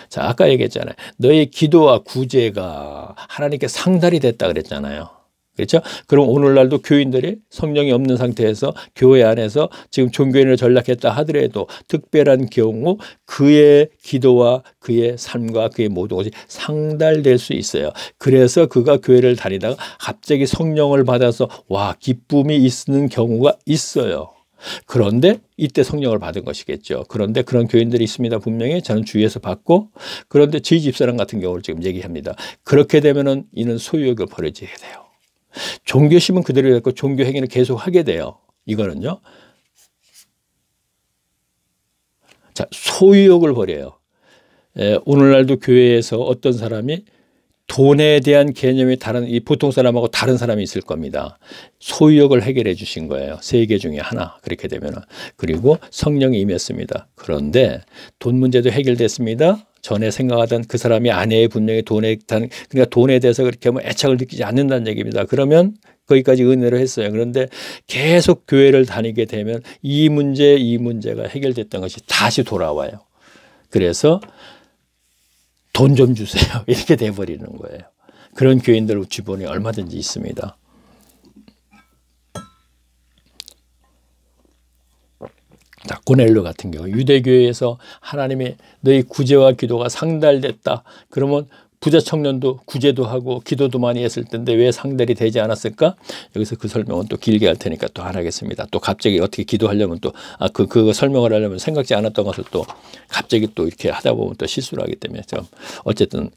자, 아까 얘기했잖아요. 너의 기도와 구제가 하나님께 상달이 됐다 그랬잖아요. 그렇죠? 그럼 오늘날도 교인들이 성령이 없는 상태에서 교회 안에서 지금 종교인을 전락했다 하더라도 특별한 경우 그의 기도와 그의 삶과 그의 모든 것이 상달될 수 있어요. 그래서 그가 교회를 다니다가 갑자기 성령을 받아서 와, 기쁨이 있는 경우가 있어요. 그런데 이때 성령을 받은 것이겠죠. 그런데 그런 교인들이 있습니다. 분명히 저는 주위에서 봤고, 그런데 저희 집사람 같은 경우를 지금 얘기합니다. 그렇게 되면은 이는 소유욕을 버리게 돼요. 종교심은 그대로 있고 종교 행위를 계속 하게 돼요. 이거는요. 자, 소유욕을 버려요. 오늘날도 교회에서 어떤 사람이 돈에 대한 개념이 다른, 이 보통 사람하고 다른 사람이 있을 겁니다. 소유욕을 해결해 주신 거예요. 세 개 중에 하나. 그렇게 되면은. 그리고 성령이 임했습니다. 그런데 돈 문제도 해결됐습니다. 전에 생각하던 그 사람이 아내의 분명히 그러니까 돈에 대해서 그렇게 뭐 애착을 느끼지 않는다는 얘기입니다. 그러면 거기까지 은혜를 했어요. 그런데 계속 교회를 다니게 되면 이 문제가 해결됐던 것이 다시 돌아와요. 그래서 돈 좀 주세요. 이렇게 돼버리는 거예요. 그런 교인들 주변에 얼마든지 있습니다. 자, 고넬료 같은 경우 유대교회에서 하나님이 너희 구제와 기도가 상달됐다. 그러면 부자 청년도 구제도 하고 기도도 많이 했을 텐데 왜 상달이 되지 않았을까? 여기서 그 설명은 또 길게 할 테니까 또 안 하겠습니다. 또 갑자기 어떻게 기도하려면 또 그 설명을 하려면 생각지 않았던 것을 또 갑자기 또 이렇게 하다 보면 또 실수를 하기 때문에 좀 어쨌든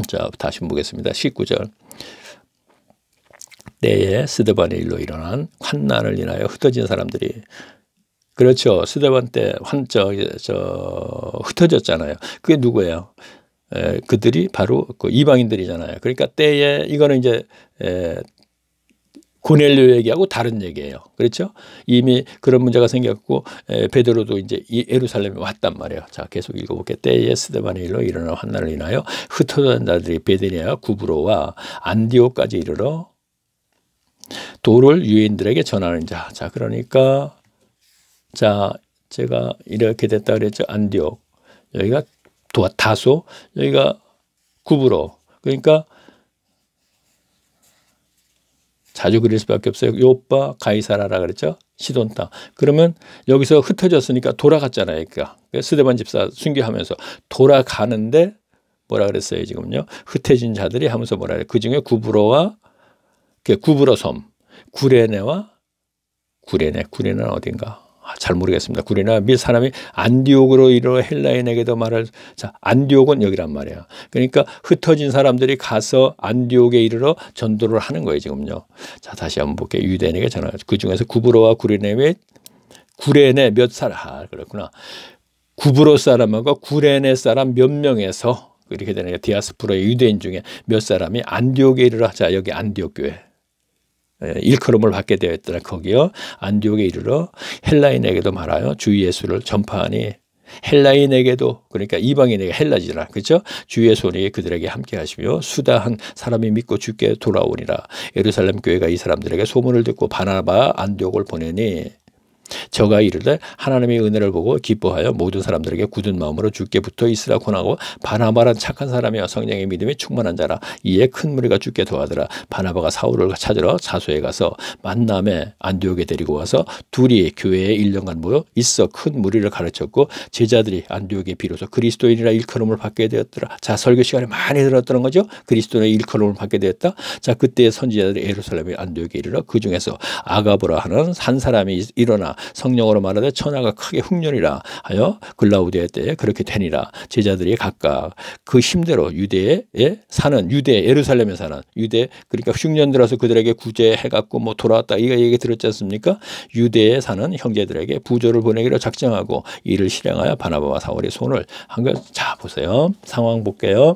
자 다시 보겠습니다. 19절. 때에 스데반의 일로 일어난 환난을 인하여 흩어진 사람들이, 그렇죠. 스데반 때 흩어졌잖아요. 그게 누구예요? 그들이 바로 그 이방인들이잖아요. 그러니까 때에 이거는 이제 고넬료 얘기하고 다른 얘기예요. 그렇죠? 이미 그런 문제가 생겼고 베드로도 이제 예루살렘에 왔단 말이에요. 자, 계속 읽어볼게요. 때에 스데반의 일로 일어난 환난을 인하여 흩어진 자들이 베드니아 구브로와 안디옥까지 이르러 도를 유인들에게 전하는 자. 자, 그러니까 자, 제가 이렇게 됐다 그랬죠. 안디옥, 여기가 다소, 여기가 구브로. 그러니까 자주 그릴 수밖에 없어요. 요빠 가이사라라 그랬죠. 시돈 땅. 그러면 여기서 흩어졌으니까 돌아갔잖아요. 그러니까 스데반 집사 순교하면서 돌아가는데 뭐라 그랬어요 지금요. 흩어진 자들이 하면서 뭐라 그래요. 그중에 구브로와 구브로 섬, 구레네와 구레네는 어딘가 잘 모르겠습니다. 구레네 및 사람이 안디옥으로 이르러 헬라인에게도 말을, 자, 안디옥은 여기란 말이에요. 그러니까 흩어진 사람들이 가서 안디옥에 이르러 전도를 하는 거예요 지금요. 자, 다시 한번 볼게요. 유대인에게 전하죠. 그 중에서 구브로와 구레네 및 구레네 몇 사람, 그렇구나. 구브로 사람하고 구레네 사람 몇 명에서 이렇게 되는 게 디아스포라의 유대인 중에 몇 사람이 안디옥에 이르러, 자, 여기 안디옥 교회 일컬음을 받게 되었더라. 거기요 안디옥에 이르러 헬라인에게도 말하여 주 예수를 전파하니, 헬라인에게도, 그러니까 이방인에게 헬라지라, 그렇죠? 주의 손이 그들에게 함께 하시며 수다한 사람이 믿고 주께 돌아오니라. 예루살렘 교회가 이 사람들에게 소문을 듣고 바나바 안디옥을 보내니 저가 이르되 하나님의 은혜를 보고 기뻐하여 모든 사람들에게 굳은 마음으로 주께 붙어 있으라 권하고, 바나바란 착한 사람이여 성령의 믿음이 충만한 자라. 이에 큰 무리가 주께 도하더라. 바나바가 사울을 찾으러 자소에 가서 만남에 안디옥에 데리고 와서 둘이 교회에 1년간 모여 있어 큰 무리를 가르쳤고, 제자들이 안디옥에 비로소 그리스도인이라 일컬음을 받게 되었더라. 자, 설교 시간에 많이 들었던 거죠. 그리스도인의 일컬음을 받게 되었다. 자, 그때 선지자들이 예루살렘의 안디옥에 이르러 그 중에서 아가보라 하는 한 사람이 일어나 성령으로 말하되 천하가 크게 흉년이라 하여 글라우디아 때에 그렇게 되니라. 제자들이 각각 그 힘대로 유대에 사는, 예루살렘에 사는 유대, 그러니까 흉년 들어서 그들에게 구제해갖고 뭐 돌아왔다 이거 얘기 들었지 않습니까? 유대에 사는 형제들에게 부조를 보내기로 작정하고 이를 실행하여 바나바와 사울의 손을 한 것. 자, 보세요. 상황 볼게요.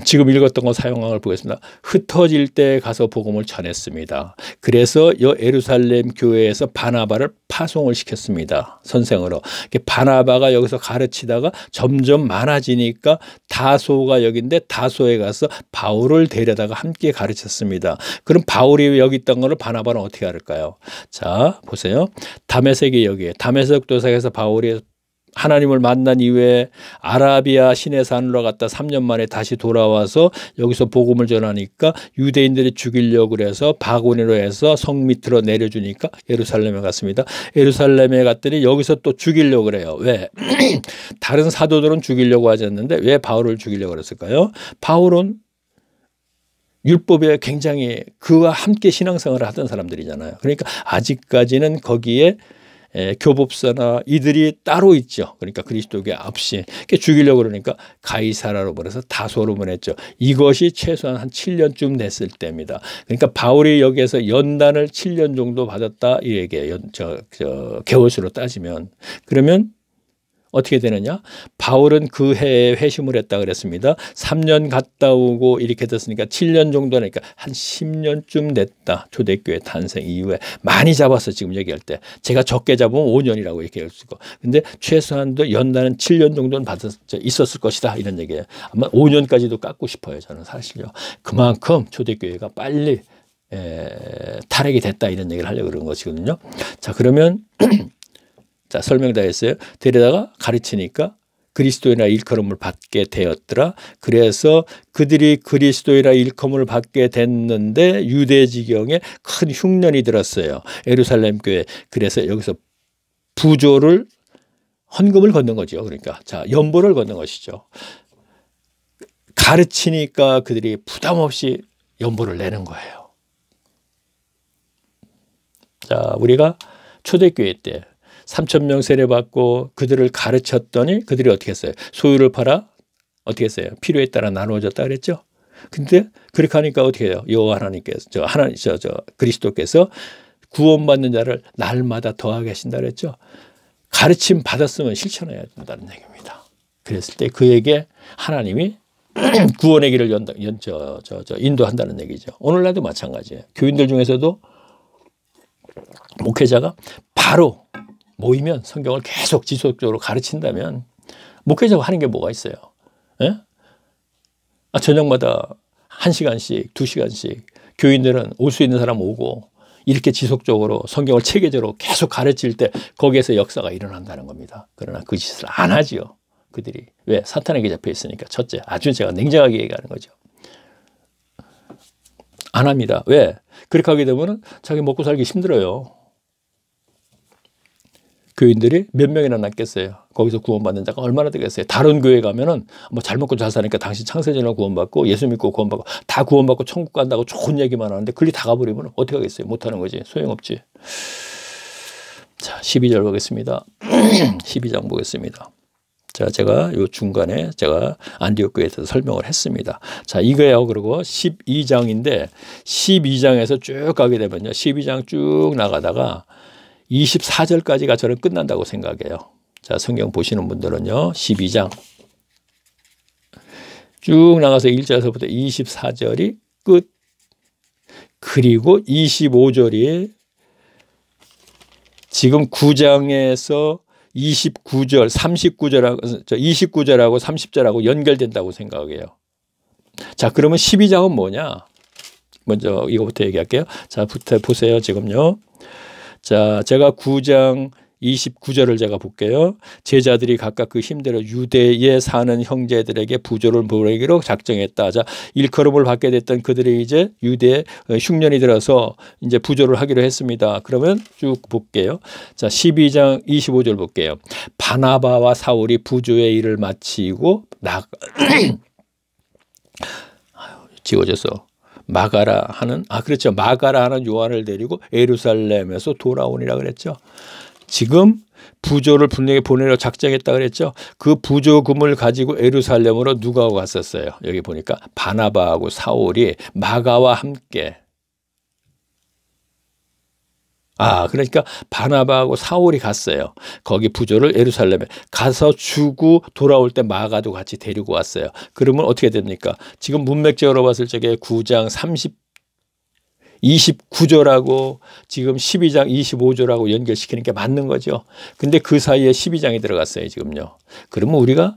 지금 읽었던 거 사용함을 보겠습니다. 흩어질 때 가서 복음을 전했습니다. 그래서 예루살렘 교회에서 바나바를 파송을 시켰습니다. 선생으로. 바나바가 여기서 가르치다가 점점 많아지니까 다소가 여기인데 다소에 가서 바울을 데려다가 함께 가르쳤습니다. 그럼 바울이 여기 있던 거를 바나바는 어떻게 할까요? 자, 보세요. 다메섹이 여기에, 다메섹 도상에서 바울이 하나님을 만난 이후에 아라비아 시내산으로 갔다 3년 만에 다시 돌아와서 여기서 복음을 전하니까 유대인들이 죽이려고 그래서 바구니로 해서 성 밑으로 내려주니까 예루살렘에 갔습니다. 예루살렘에 갔더니 여기서 또 죽이려고 그래요. 왜? 다른 사도들은 죽이려고 하지 않는데 왜 바울을 죽이려고 그랬을까요? 바울은 율법에 굉장히 그와 함께 신앙생활을 하던 사람들이잖아요. 그러니까 아직까지는 거기에 교법사나 이들이 따로 있죠. 그러니까 그리스도교의 앞시 죽이려고 그러니까 가이사라로 보내서 다소로 보냈죠. 이것이 최소한 한 7년쯤 됐을 때입니다. 그러니까 바울이 여기에서 연단을 7년 정도 받았다 이 얘기예요. 개월수로 따지면. 그러면 어떻게 되느냐? 바울은 그 해에 회심을 했다 그랬습니다. 3년 갔다 오고 이렇게 됐으니까 7년 정도 하니까 한 10년쯤 됐다. 초대교회 탄생 이후에 많이 잡았어. 지금 얘기할 때 제가 적게 잡으면 5년이라고 얘기할 수 있고, 근데 최소한도 연단은 7년 정도는 있었을 것이다 이런 얘기예요. 아마 5년까지도 깎고 싶어요. 저는 사실요. 그만큼 초대교회가 빨리 타락이 됐다 이런 얘기를 하려고 그런 것이거든요. 자, 그러면 자, 설명 다 했어요. 데려다가 가르치니까 그리스도인이라 일컬음을 받게 되었더라. 그래서 그들이 그리스도인이라 일컬음을 받게 됐는데 유대 지경에 큰 흉년이 들었어요. 예루살렘 교회. 그래서 여기서 부조를 헌금을 걷는 거죠. 그러니까 자, 연보를 걷는 것이죠. 가르치니까 그들이 부담 없이 연보를 내는 거예요. 자, 우리가 초대교회 때 3,000명 세례받고 그들을 가르쳤더니 그들이 어떻게 했어요? 소유를 팔아 어떻게 했어요? 필요에 따라 나누어졌다 그랬죠? 근데 그렇게 하니까 어떻게 해요? 여호와 하나님께서 그리스도께서 구원받는 자를 날마다 더하게 하신다 그랬죠? 가르침 받았으면 실천해야 된다는 얘기입니다. 그랬을 때 그에게 하나님이 구원의 길을 인도한다는 얘기죠. 오늘날도 마찬가지예요. 교인들 중에서도 목회자가 바로 모이면 성경을 계속 지속적으로 가르친다면 목회자가 하는 게 뭐가 있어요? 예? 저녁마다 1시간씩 2시간씩 교인들은 올 수 있는 사람 오고 이렇게 지속적으로 성경을 체계적으로 계속 가르칠 때 거기에서 역사가 일어난다는 겁니다. 그러나 그 짓을 안 하지요. 그들이. 왜? 사탄에게 잡혀 있으니까. 첫째, 아주 제가 냉정하게 얘기하는 거죠. 안 합니다. 왜? 그렇게 하게 되면 자기 먹고 살기 힘들어요. 교인들이 몇 명이나 남겠어요. 거기서 구원받는 자가 얼마나 되겠어요. 다른 교회 가면은 뭐 잘 먹고 잘 사니까 당신 창세전으로 구원받고 예수 믿고 구원받고 다 구원받고 천국 간다고 좋은 얘기만 하는데 그리 다 가버리면 어떻게 하겠어요. 못하는 거지. 소용없지. 자, 12절 보겠습니다. 12장 보겠습니다. 자, 제가 요 중간에 제가 안디옥 교회에서 설명을 했습니다. 자, 이거예요. 그리고 12장인데 12장에서 쭉 가게 되면요. 12장 쭉 나가다가 24절까지가 저는 끝난다고 생각해요. 자, 성경 보시는 분들은요. 12장 쭉 나가서 1절에서부터 24절이 끝. 그리고 25절이 지금 9장에서 29절, 39절하고 29절하고 30절하고 연결된다고 생각해요. 자, 그러면 12장은 뭐냐? 먼저 이거부터 얘기할게요. 자, 보세요. 지금요. 자, 제가 9장 29절을 제가 볼게요. 제자들이 각각 그 힘대로 유대에 사는 형제들에게 부조를 보내기로 작정했다. 자, 일컬음을 받게 됐던 그들이 이제 유대에 흉년이 들어서 이제 부조를 하기로 했습니다. 그러면 쭉 볼게요. 자, 12장 25절 볼게요. 바나바와 사울이 부조의 일을 마치고 지워졌어. 마가라 하는 그렇죠. 마가라 하는 요한을 데리고 예루살렘에서 돌아오니라 그랬죠. 지금 부조를 분명히 보내려 작정했다 그랬죠. 그 부조금을 가지고 예루살렘으로 누가 갔었어요. 여기 보니까 바나바하고 사울이 마가와 함께. 그러니까 바나바하고 사울이 갔어요. 거기 부조를 예루살렘에 가서 주고 돌아올 때 마가도 같이 데리고 왔어요. 그러면 어떻게 됩니까? 지금 문맥적으로 봤을 적에 9장 29절하고 지금 12장 25절하고 연결시키는 게 맞는 거죠. 근데 그 사이에 12장이 들어갔어요, 지금요. 그러면 우리가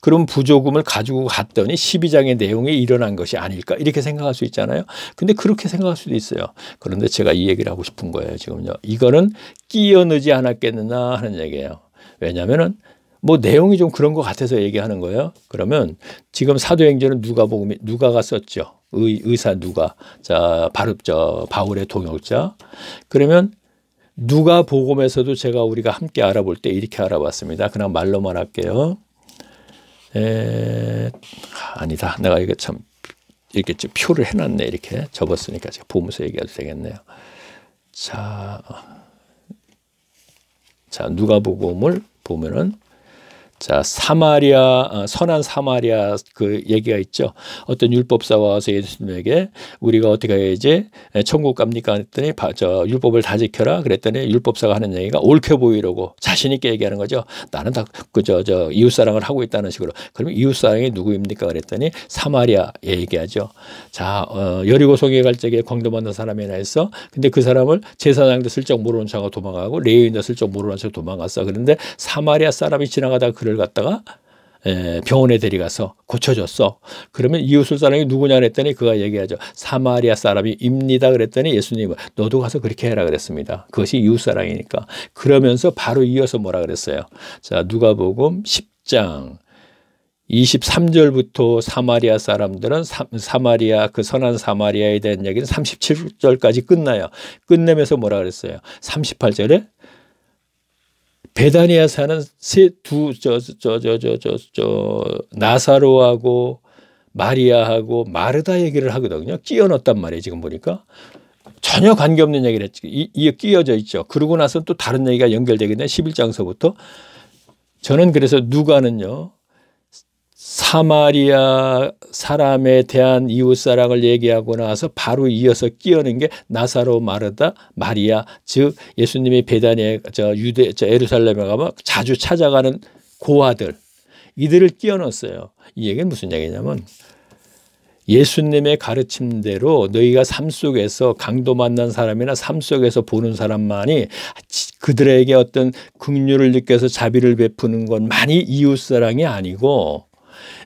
그럼 부조금을 가지고 갔더니 12장의 내용이 일어난 것이 아닐까 이렇게 생각할 수 있잖아요. 근데 그렇게 생각할 수도 있어요. 그런데 제가 이 얘기를 하고 싶은 거예요, 지금요. 이거는 끼어 넣지 않았겠느냐 하는 얘기예요. 왜냐하면은 뭐 내용이 좀 그런 것 같아서 얘기하는 거예요. 그러면 지금 사도행전은 누가가 썼죠. 의사 누가. 자, 바로 바울의 동역자. 그러면 누가복음에서도 우리가 함께 알아볼 때 이렇게 알아봤습니다. 그냥 말로만 할게요. 아니다. 내가 이거 참 이렇게 좀 표를 해놨네. 이렇게 접었으니까 제가 보면서 얘기해도 되겠네요. 자, 누가복음을 보면은 자, 선한 사마리아 그 얘기가 있죠. 어떤 율법사가 와서 예수님에게 우리가 어떻게 해야지 천국 갑니까 했더니 율법을 다 지켜라 그랬더니 율법사가 하는 얘기가 옳게 보이려고 자신 있게 얘기하는 거죠. 나는 다 이웃사랑을 하고 있다는 식으로. 그러면 이웃사랑이 누구입니까 그랬더니 사마리아 얘기하죠. 자, 여리고성에 갈 적에 광도받는 사람이 하나 있어. 근데 그 사람을 제사장도 슬쩍 모르는 척하고 도망가고 레위인도 슬쩍 모르는 척 도망갔어. 그런데 사마리아 사람이 지나가다가 그를 갖다가 병원에 데려가서 고쳐줬어. 그러면 이웃을 사람이 누구냐 그랬더니 그가 얘기하죠. 사마리아 사람이입니다 그랬더니 예수님은 너도 가서 그렇게 해라 그랬습니다. 그것이 이웃 사랑이니까. 그러면서 바로 이어서 뭐라 그랬어요. 자, 누가복음 10장 23절부터 사마리아 사람들은 사마리아 그 선한 사마리아에 대한 얘기는 37절까지 끝나요. 끝내면서 뭐라 그랬어요. 38절에 베다니아 사는 나사로하고 마리아하고 마르다 얘기를 하거든요. 끼워 넣었단 말이에요. 지금 보니까. 전혀 관계없는 얘기를 했죠. 이게 끼어져 있죠. 그러고 나서 또 다른 얘기가 연결되겠네. 11장서부터. 저는 그래서 누가는요. 사마리아 사람에 대한 이웃사랑을 얘기하고 나서 바로 이어서 끼어는 게 나사로, 마르다, 마리아, 즉 예수님이 베다니에 예루살렘에 가면 자주 찾아가는 고아들, 이들을 끼워 넣었어요. 이 얘기는 무슨 얘기냐면 예수님의 가르침대로 너희가 삶 속에서 강도 만난 사람이나 삶 속에서 보는 사람만이 그들에게 어떤 긍휼을 느껴서 자비를 베푸는 것만이 이웃사랑이 아니고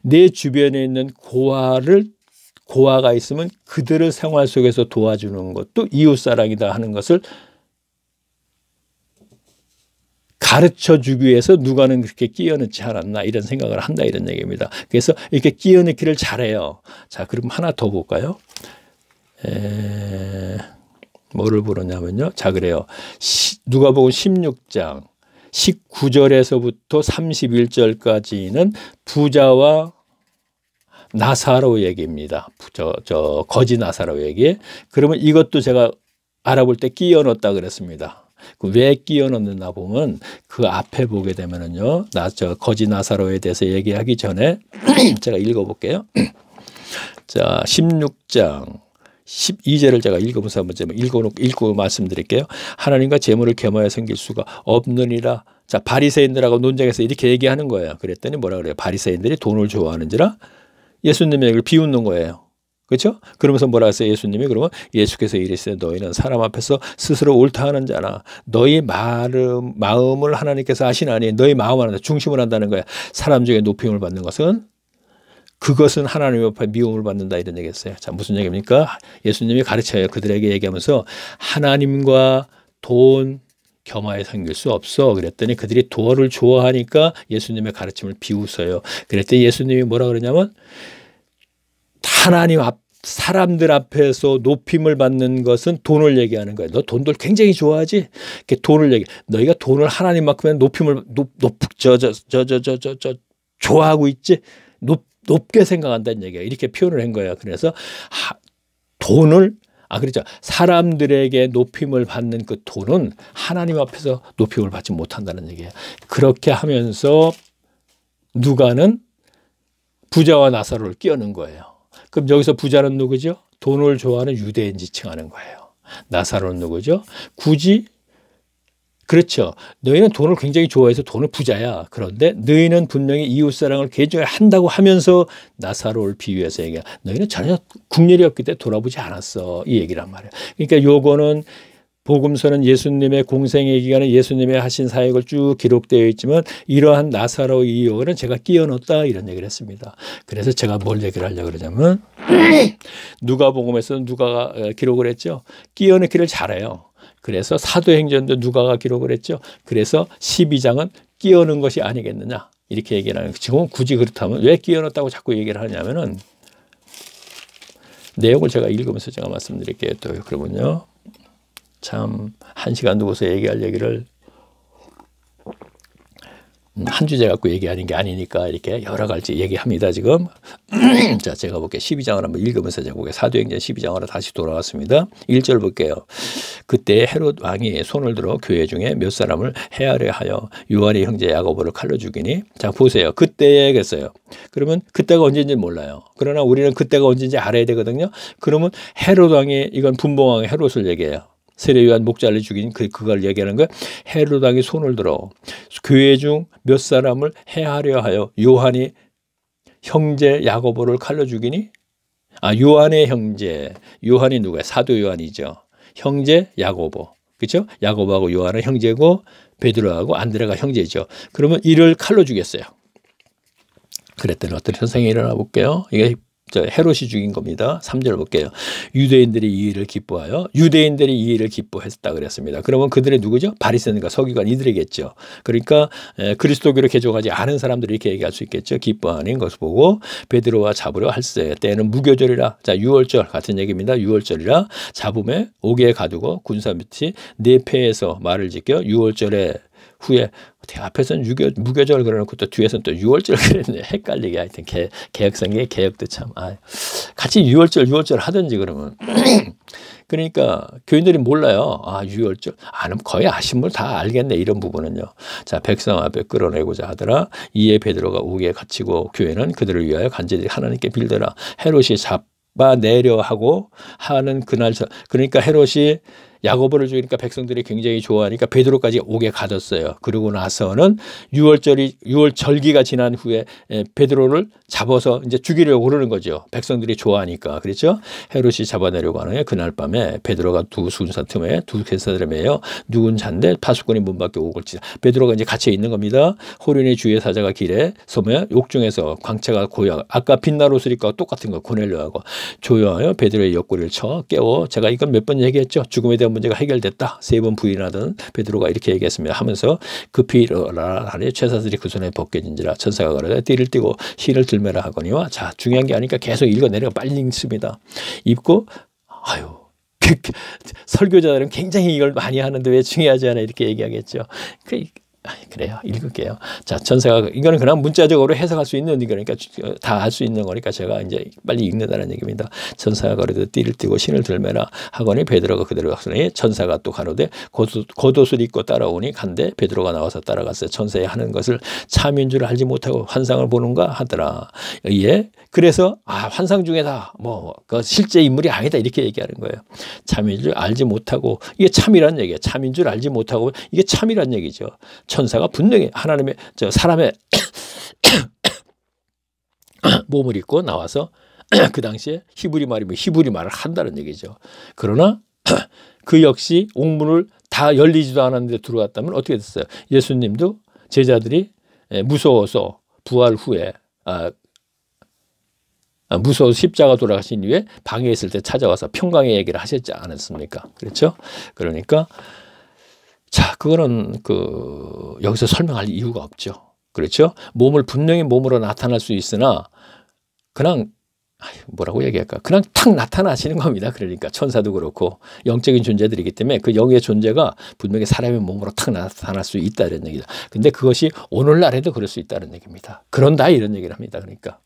내 주변에 있는 고아가 있으면 그들을 생활 속에서 도와주는 것도 이웃사랑이다 하는 것을 가르쳐주기 위해서 누가는 그렇게 끼워넣지 않았나 이런 생각을 한다 이런 얘기입니다. 그래서 이렇게 끼워넣기를 잘해요. 자, 그럼 하나 더 볼까요? 뭐를 보느냐면요. 자, 그래요. 누가복음 16장 19절에서부터 31절까지는 부자와 나사로 얘기입니다. 거지 나사로 얘기. 그러면 이것도 제가 알아볼 때 끼워 넣었다 그랬습니다. 왜 끼워 넣는다 보면 그 앞에 보게 되면은요. 거지 나사로에 대해서 얘기하기 전에 제가 읽어볼게요. 자, 16장 12절을 제가 읽어보면서 한번 읽고 말씀드릴게요. 하나님과 재물을 겸하여 섬길 수가 없느니라. 자, 바리새인들하고 논쟁에서 이렇게 얘기하는 거예요. 그랬더니 뭐라 그래요? 바리새인들이 돈을 좋아하는지라 예수님의 얘기를 비웃는 거예요. 그렇죠? 그러면서 뭐라 했어요? 예수님이 그러면 예수께서 이르시되 너희는 사람 앞에서 스스로 옳다 하는 자나 너희 마음을 하나님께서 아시나니 너희 마음을 한다. 중심을 한다는 거야. 사람 중에 높임을 받는 것은 그것은 하나님 앞에 미움을 받는다 이런 얘기했어요. 자, 무슨 얘기입니까? 예수님이 가르쳐요. 그들에게 얘기하면서 하나님과 돈 겸하여 섬길 수 없어. 그랬더니 그들이 돈을 좋아하니까 예수님의 가르침을 비웃어요. 그랬더니 예수님이 뭐라 그러냐면 사람들 앞에서 높임을 받는 것은 돈을 얘기하는 거예요. 너 돈들 굉장히 좋아하지? 돈을 너희가 돈을 하나님만큼의 높임을 좋아하고 있지? 높게 생각한다는 얘기야. 이렇게 표현을 한 거야. 그래서 그렇죠. 사람들에게 높임을 받는 그 돈은 하나님 앞에서 높임을 받지 못한다는 얘기예요. 그렇게 하면서 누가는 부자와 나사로를 끼얹는 거예요. 그럼 여기서 부자는 누구죠? 돈을 좋아하는 유대인 지칭하는 거예요. 나사로는 누구죠? 굳이 그렇죠. 너희는 돈을 굉장히 좋아해서 돈을 부자야. 그런데 너희는 분명히 이웃사랑을 개종을 한다고 하면서 나사로를 비유해서 얘기해. 너희는 전혀 국률이 없기 때문에 돌아보지 않았어. 이 얘기란 말이에요. 그러니까 요거는 복음서는 예수님의 공생의 기간에 예수님의 하신 사역을 쭉 기록되어 있지만 이러한 나사로 이요는 제가 끼워 넣었다 이런 얘기를 했습니다. 그래서 제가 뭘 얘기를 하려고 그러냐면 누가복음에서는 누가가 기록을 했죠. 끼워 넣기를 잘해요. 그래서 사도행전도 누가가 기록을 했죠. 그래서 12장은 끼워 넣은 것이 아니겠느냐 이렇게 얘기를 하는 거예요. 지금 굳이 그렇다면 왜 끼워 넣었다고 자꾸 얘기를 하냐면은 내용을 제가 읽으면서 제가 말씀드릴게요. 또 그러면요. 참 한 시간 두고서 얘기할 얘기를 한 주제 갖고 얘기하는 게 아니니까 이렇게 여러 가지 얘기합니다 지금. 자, 제가 볼게요. 12장을 한번 읽으면서 제가 볼게요. 사도행전 12장으로 다시 돌아왔습니다. 1절 볼게요. 그때 헤롯 왕이 손을 들어 교회 중에 몇 사람을 해하려 하여 요한의 형제 야고보를 칼로 죽이니. 자, 보세요. 그때에 그랬어요. 그러면 그때가 언제인지 몰라요. 그러나 우리는 그때가 언제인지 알아야 되거든요. 그러면 헤롯 왕이 이건 분봉왕 헤롯을 얘기해요. 세례요한 목자를 죽인 그걸 얘기하는 거예요. 헤롯 왕이 손을 들어 교회 중 몇 사람을 해하려 하여 요한이 형제 야고보를 칼로 죽이니. 요한의 형제. 요한이 누구야? 사도 요한이죠. 형제 야고보. 그렇죠? 야고보하고 요한은 형제고 베드로하고 안드레가 형제죠. 그러면 이를 칼로 죽였어요. 그랬더니 어떤 현상이 일어나 볼게요. 이게 헤롯이 죽인 겁니다. 3절 볼게요. 유대인들이 이 일을 기뻐했다 그랬습니다. 그러면 그들이 누구죠? 바리새인과 서기관 이들이겠죠. 그러니까 그리스도교를 개종하지 않은 사람들이 이렇게 얘기할 수 있겠죠. 기뻐하는 것을 보고 베드로와 잡으려 할세 때는 무교절이라. 자, 6월절 같은 얘기입니다. 6월절이라 잡음에 옥에 가두고 군사 밑이 네 패에서 말을 지켜 6월절에 후에 앞에서는 무교절 그려놓고 또 뒤에서는 또 유월절 그랬네. 헷갈리게 하여튼 개혁성의 개혁도 참 같이 유월절 하든지 그러면 그러니까 교인들이 몰라요. 유월절 그럼 거의 아신 분 다 알겠네 이런 부분은요. 자, 백성 앞에 끌어내고자 하더라. 이에 베드로가 우기에 갇히고 교회는 그들을 위하여 간절히 하나님께 빌더라. 헤롯이 잡아내려 하고 하는 그날 그러니까 헤롯이 야고보를 죽이니까 백성들이 굉장히 좋아하니까 베드로까지 옥에 가뒀어요. 그러고 나서는 유월절기가 지난 후에 베드로를 잡아서 이제 죽이려고 그러는 거죠. 백성들이 좋아하니까. 그렇죠? 헤롯이 잡아내려고 하는 그날 밤에 베드로가 두 순사 틈에 두 괴사들에 매여 누군 잔데 파수꾼이 문 밖에 옥을 치자. 베드로가 이제 갇혀 있는 겁니다. 호련히 주의 사자가 길에 서며 옥중에서 광채가 고요. 아까 빛날 옷을 입고 똑같은 거 고넬료하고 조여하여 베드로의 옆구리를 쳐 깨워. 제가 이건 몇 번 얘기했죠. 죽음에 대한 문제가 해결됐다. 3번 부인하던 베드로가 이렇게 얘기했습니다. 하면서 급히 일어나라 하니 쇠사슬이 그 손에 벗겨진지라 천사가 가로되 띠를 띠고 신을 들매라 하거니와. 자, 중요한 게 아니니까 계속 읽어내려가 빨리 읽습니다. 읽고 설교자들은 굉장히 이걸 많이 하는데 왜 중요하지 않아 이렇게 얘기하겠죠. 그래요. 읽을게요. 자, 천사가 이거는 그냥 문자적으로 해석할 수 있는 그러니까 다 할 수 있는 거니까 제가 이제 빨리 읽는다는 얘기입니다. 천사가 가로되 띠를 띠고 신을 들매라 하거니 베드로가 그대로 갔으니 천사가 또 가로되 겉옷을 입고 따라오니 간대 베드로가 나와서 따라갔어요. 천사의 하는 것을 참인 줄 알지 못하고 환상을 보는가 하더라. 이에 그래서 환상 중에다 그 실제 인물이 아니다 이렇게 얘기하는 거예요. 참인 줄 알지 못하고 이게 참이란 얘기예요. 참인 줄 알지 못하고 이게 참이란 얘기죠. 천사가 분명히 하나님의 사람의 몸을 입고 나와서 그 당시에 히브리 말이면 히브리 말을 한다는 얘기죠. 그러나 그 역시 옥문을 다 열리지도 않았는데 들어왔다면 어떻게 됐어요? 예수님도 제자들이 무서워서 부활 후에 무서워서 십자가 돌아가신 이후에 방에 있을 때 찾아와서 평강의 얘기를 하셨지 않았습니까? 그렇죠? 그러니까 자, 그거는 여기서 설명할 이유가 없죠. 그렇죠? 분명히 몸으로 나타날 수 있으나 그냥 뭐라고 얘기할까? 그냥 탁 나타나시는 겁니다. 그러니까 천사도 그렇고 영적인 존재들이기 때문에 그 영의 존재가 분명히 사람의 몸으로 탁 나타날 수 있다는 얘기다. 근데 그것이 오늘날에도 그럴 수 있다는 얘기입니다. 그런다 이런 얘기를 합니다. 그러니까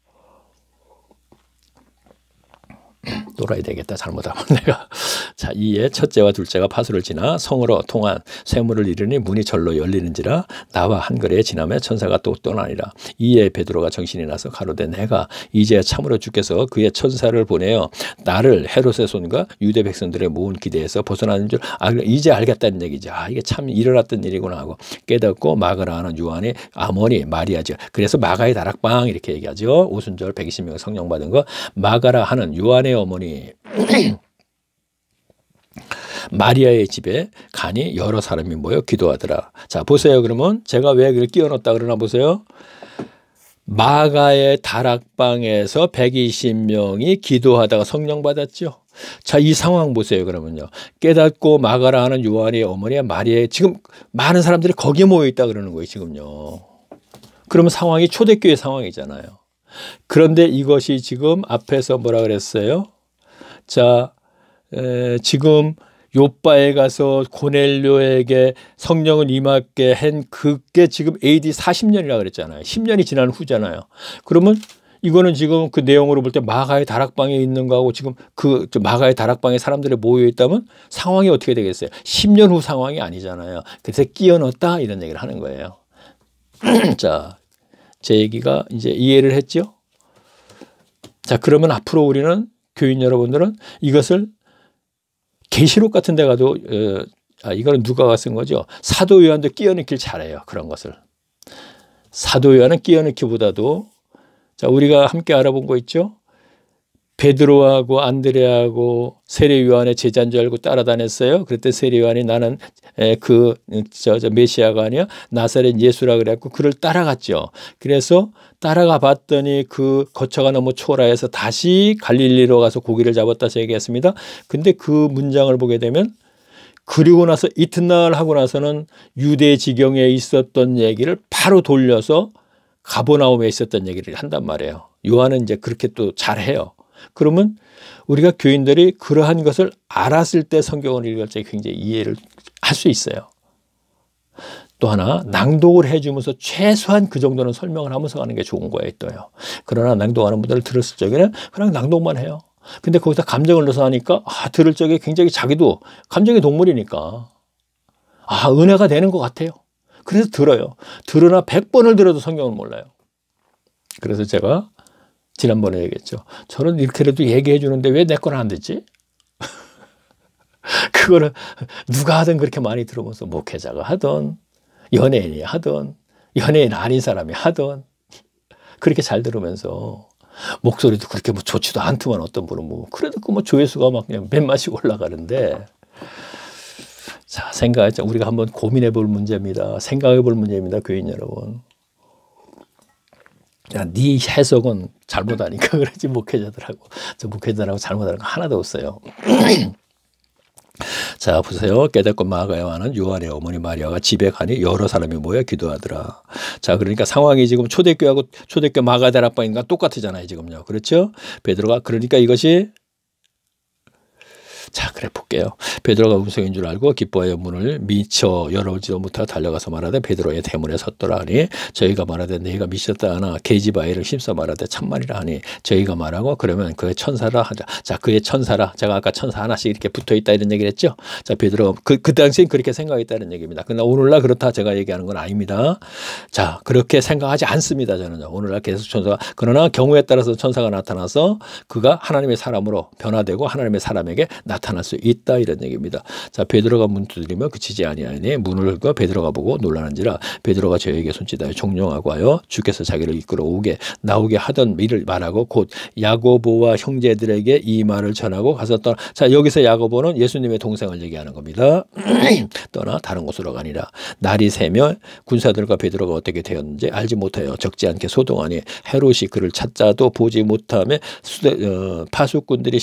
놀아야 되겠다 잘못하면 내가. 자, 이에 첫째와 둘째가 파수를 지나 성으로 통한 쇠물을 이르니 문이 절로 열리는지라 나와 한거리에 지나며 천사가 또 떠나니라. 이에 베드로가 정신이 나서 가로되 내가 이제 참으로 주께서 그의 천사를 보내어 나를 헤롯의 손과 유대 백성들의 모은 기대에서 벗어나는 줄 이제 알겠다는 얘기죠. 이게 참 일어났던 일이구나 하고 깨닫고 마가라 하는 요한의 어머니 마리아죠. 그래서 마가의 다락방 이렇게 얘기하죠. 오순절 120명 성령 받은 거 마가라 하는 요한의 어머니 마리아의 집에 가니 여러 사람이 모여 기도하더라. 자, 보세요. 그러면 제가 왜 그걸 끼워 넣었다 그러나 보세요. 마가의 다락방에서 120명이 기도하다가 성령 받았죠. 자, 이 상황 보세요. 그러면요. 깨닫고 마가라 하는 요한의 어머니 마리아의 지금 많은 사람들이 거기에 모여 있다 그러는 거예요. 지금요. 그러면 상황이 초대교회 상황이잖아요. 그런데 이것이 지금 앞에서 뭐라 그랬어요? 자, 지금 요바에 가서 고넬료에게 성령을 임하게 한 그게 지금 AD 40년이라 그랬잖아요. 10년이 지난 후잖아요. 그러면 이거는 지금 그 내용으로 볼 때 마가의 다락방에 있는 거하고 지금 마가의 다락방에 사람들이 모여 있다면 상황이 어떻게 되겠어요? 10년 후 상황이 아니잖아요. 그래서 끼워 넣었다 이런 얘기를 하는 거예요. 자, 제 얘기가 이제 이해를 했죠? 자, 그러면 앞으로 우리는 교인 여러분들은 이것을 계시록 같은 데 가도 이거는 누가가 쓴 거죠. 사도 요한도 끼워 넣길 잘해요. 그런 것을. 사도 요한은 끼워 넣기보다도 자, 우리가 함께 알아본 거 있죠? 베드로하고 안드레하고 세례 요한의 제자인 줄 알고 따라다녔어요. 그때 세례 요한이 나는 메시아가 아니야 나사렛 예수라 그래갖고 그를 따라갔죠. 그래서 따라가 봤더니 그 거처가 너무 초라해서 다시 갈릴리로 가서 고기를 잡았다 얘기했습니다. 근데 그 문장을 보게 되면 그리고 나서 이튿날 하고 나서는 유대 지경에 있었던 얘기를 바로 돌려서 가버나움에 있었던 얘기를 한단 말이에요. 요한은 이제 그렇게 또 잘해요. 그러면 우리가 교인들이 그러한 것을 알았을 때 성경을 읽을 때 굉장히 이해를 할 수 있어요. 또 하나 낭독을 해주면서 최소한 그 정도는 설명을 하면서 가는 게 좋은 거예요. 또요. 그러나 낭독하는 분들을 들었을 적에는 그냥 낭독만 해요. 근데 거기서 감정을 넣어서 하니까 들을 적에 굉장히 자기도 감정의 동물이니까 은혜가 되는 것 같아요. 그래서 들어요. 들으나 100번을 들어도 성경을 몰라요. 그래서 제가 지난번에 얘기했죠. 저는 이렇게라도 얘기해 주는데 왜 내 거는 안 듣지? 그거를 누가 하든 그렇게 많이 들어보면서 목회자가 하든 연예인이 하든 연예인 아닌 사람이 하든 그렇게 잘 들으면서 목소리도 그렇게 뭐 좋지도 않더만 어떤 분은 뭐 그래도 그 뭐 조회수가 막 그냥 몇만씩 올라가는데 자 생각했죠. 우리가 한번 고민해 볼 문제입니다. 생각해 볼 문제입니다. 교인 여러분. 야, 네 해석은 잘못하니까 그러지 목회자들하고 저 목회자들하고 잘못하는 거 하나도 없어요. 자 보세요. 깨닫고 마가에 하는 요한의 어머니 마리아가 집에 가니 여러 사람이 모여 기도하더라. 자 그러니까 상황이 지금 초대교회하고 초대교회 마가다락방인가 똑같잖아요. 지금요. 그렇죠? 베드로가 그러니까 이것이 자 그래 볼게요. 베드로가 음성인 줄 알고 기뻐하여 문을 미처 열어오지도 못하고 달려가서 말하되 베드로의 대문에 섰더라 하니 저희가 말하되 너희가 미쳤다 하나 계집아이를 힘써 말하되 참말이라 하니 저희가 말하고 그러면 그의 천사라 하자. 자 그의 천사라 제가 아까 천사 하나씩 이렇게 붙어있다 이런 얘기를 했죠. 자 베드로가 그 당시엔 그렇게 생각했다는 얘기입니다. 그러나 오늘날 그렇다 제가 얘기하는 건 아닙니다. 자 그렇게 생각하지 않습니다. 저는 오늘날 계속 천사가 그러나 경우에 따라서 천사가 나타나서 그가 하나님의 사람으로 변화되고 하나님의 사람에게 나타날 수 있다 이런 얘기입니다. 자 베드로가 문 두드리며 그치지 아니하니 문을 열고 베드로가 보고 놀라는지라 베드로가 저에게 손짓하여 종용하고 하여 주께서 자기를 이끌어 나오게 하던 일을 말하고 곧 야고보와 형제들에게 이 말을 전하고 가서 떠나. 자 여기서 야고보는 예수님의 동생을 얘기하는 겁니다. 떠나 다른 곳으로 가니라. 날이 새며 군사들과 베드로가 어떻게 되었는지 알지 못하여 적지 않게 소동하니 헤롯이 그를 찾자도 보지 못하며 파수꾼들이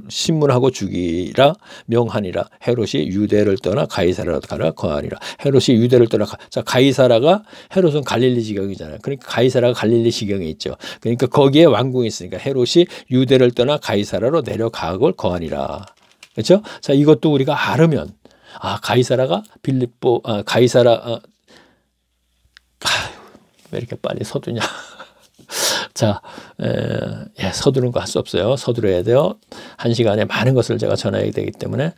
신문하고 죽이라 명하니라. 헤롯이 유대를 떠나 가이사라로 가라 거하니라. 헤롯이 유대를 떠나 자 가이사라가 헤롯은 갈릴리 지경이잖아요. 그러니까 가이사라가 갈릴리 지경에 있죠. 그러니까 거기에 왕궁이 있으니까 헤롯이 유대를 떠나 가이사라로 내려가고 거하니라. 그렇죠? 자 이것도 우리가 알으면 가이사라가 빌립보 가이사라 왜 이렇게 빨리 서두냐. 자, 서두르는 거 할 수 없어요. 서두르야 돼요. 한 시간에 많은 것을 제가 전해야 되기 때문에.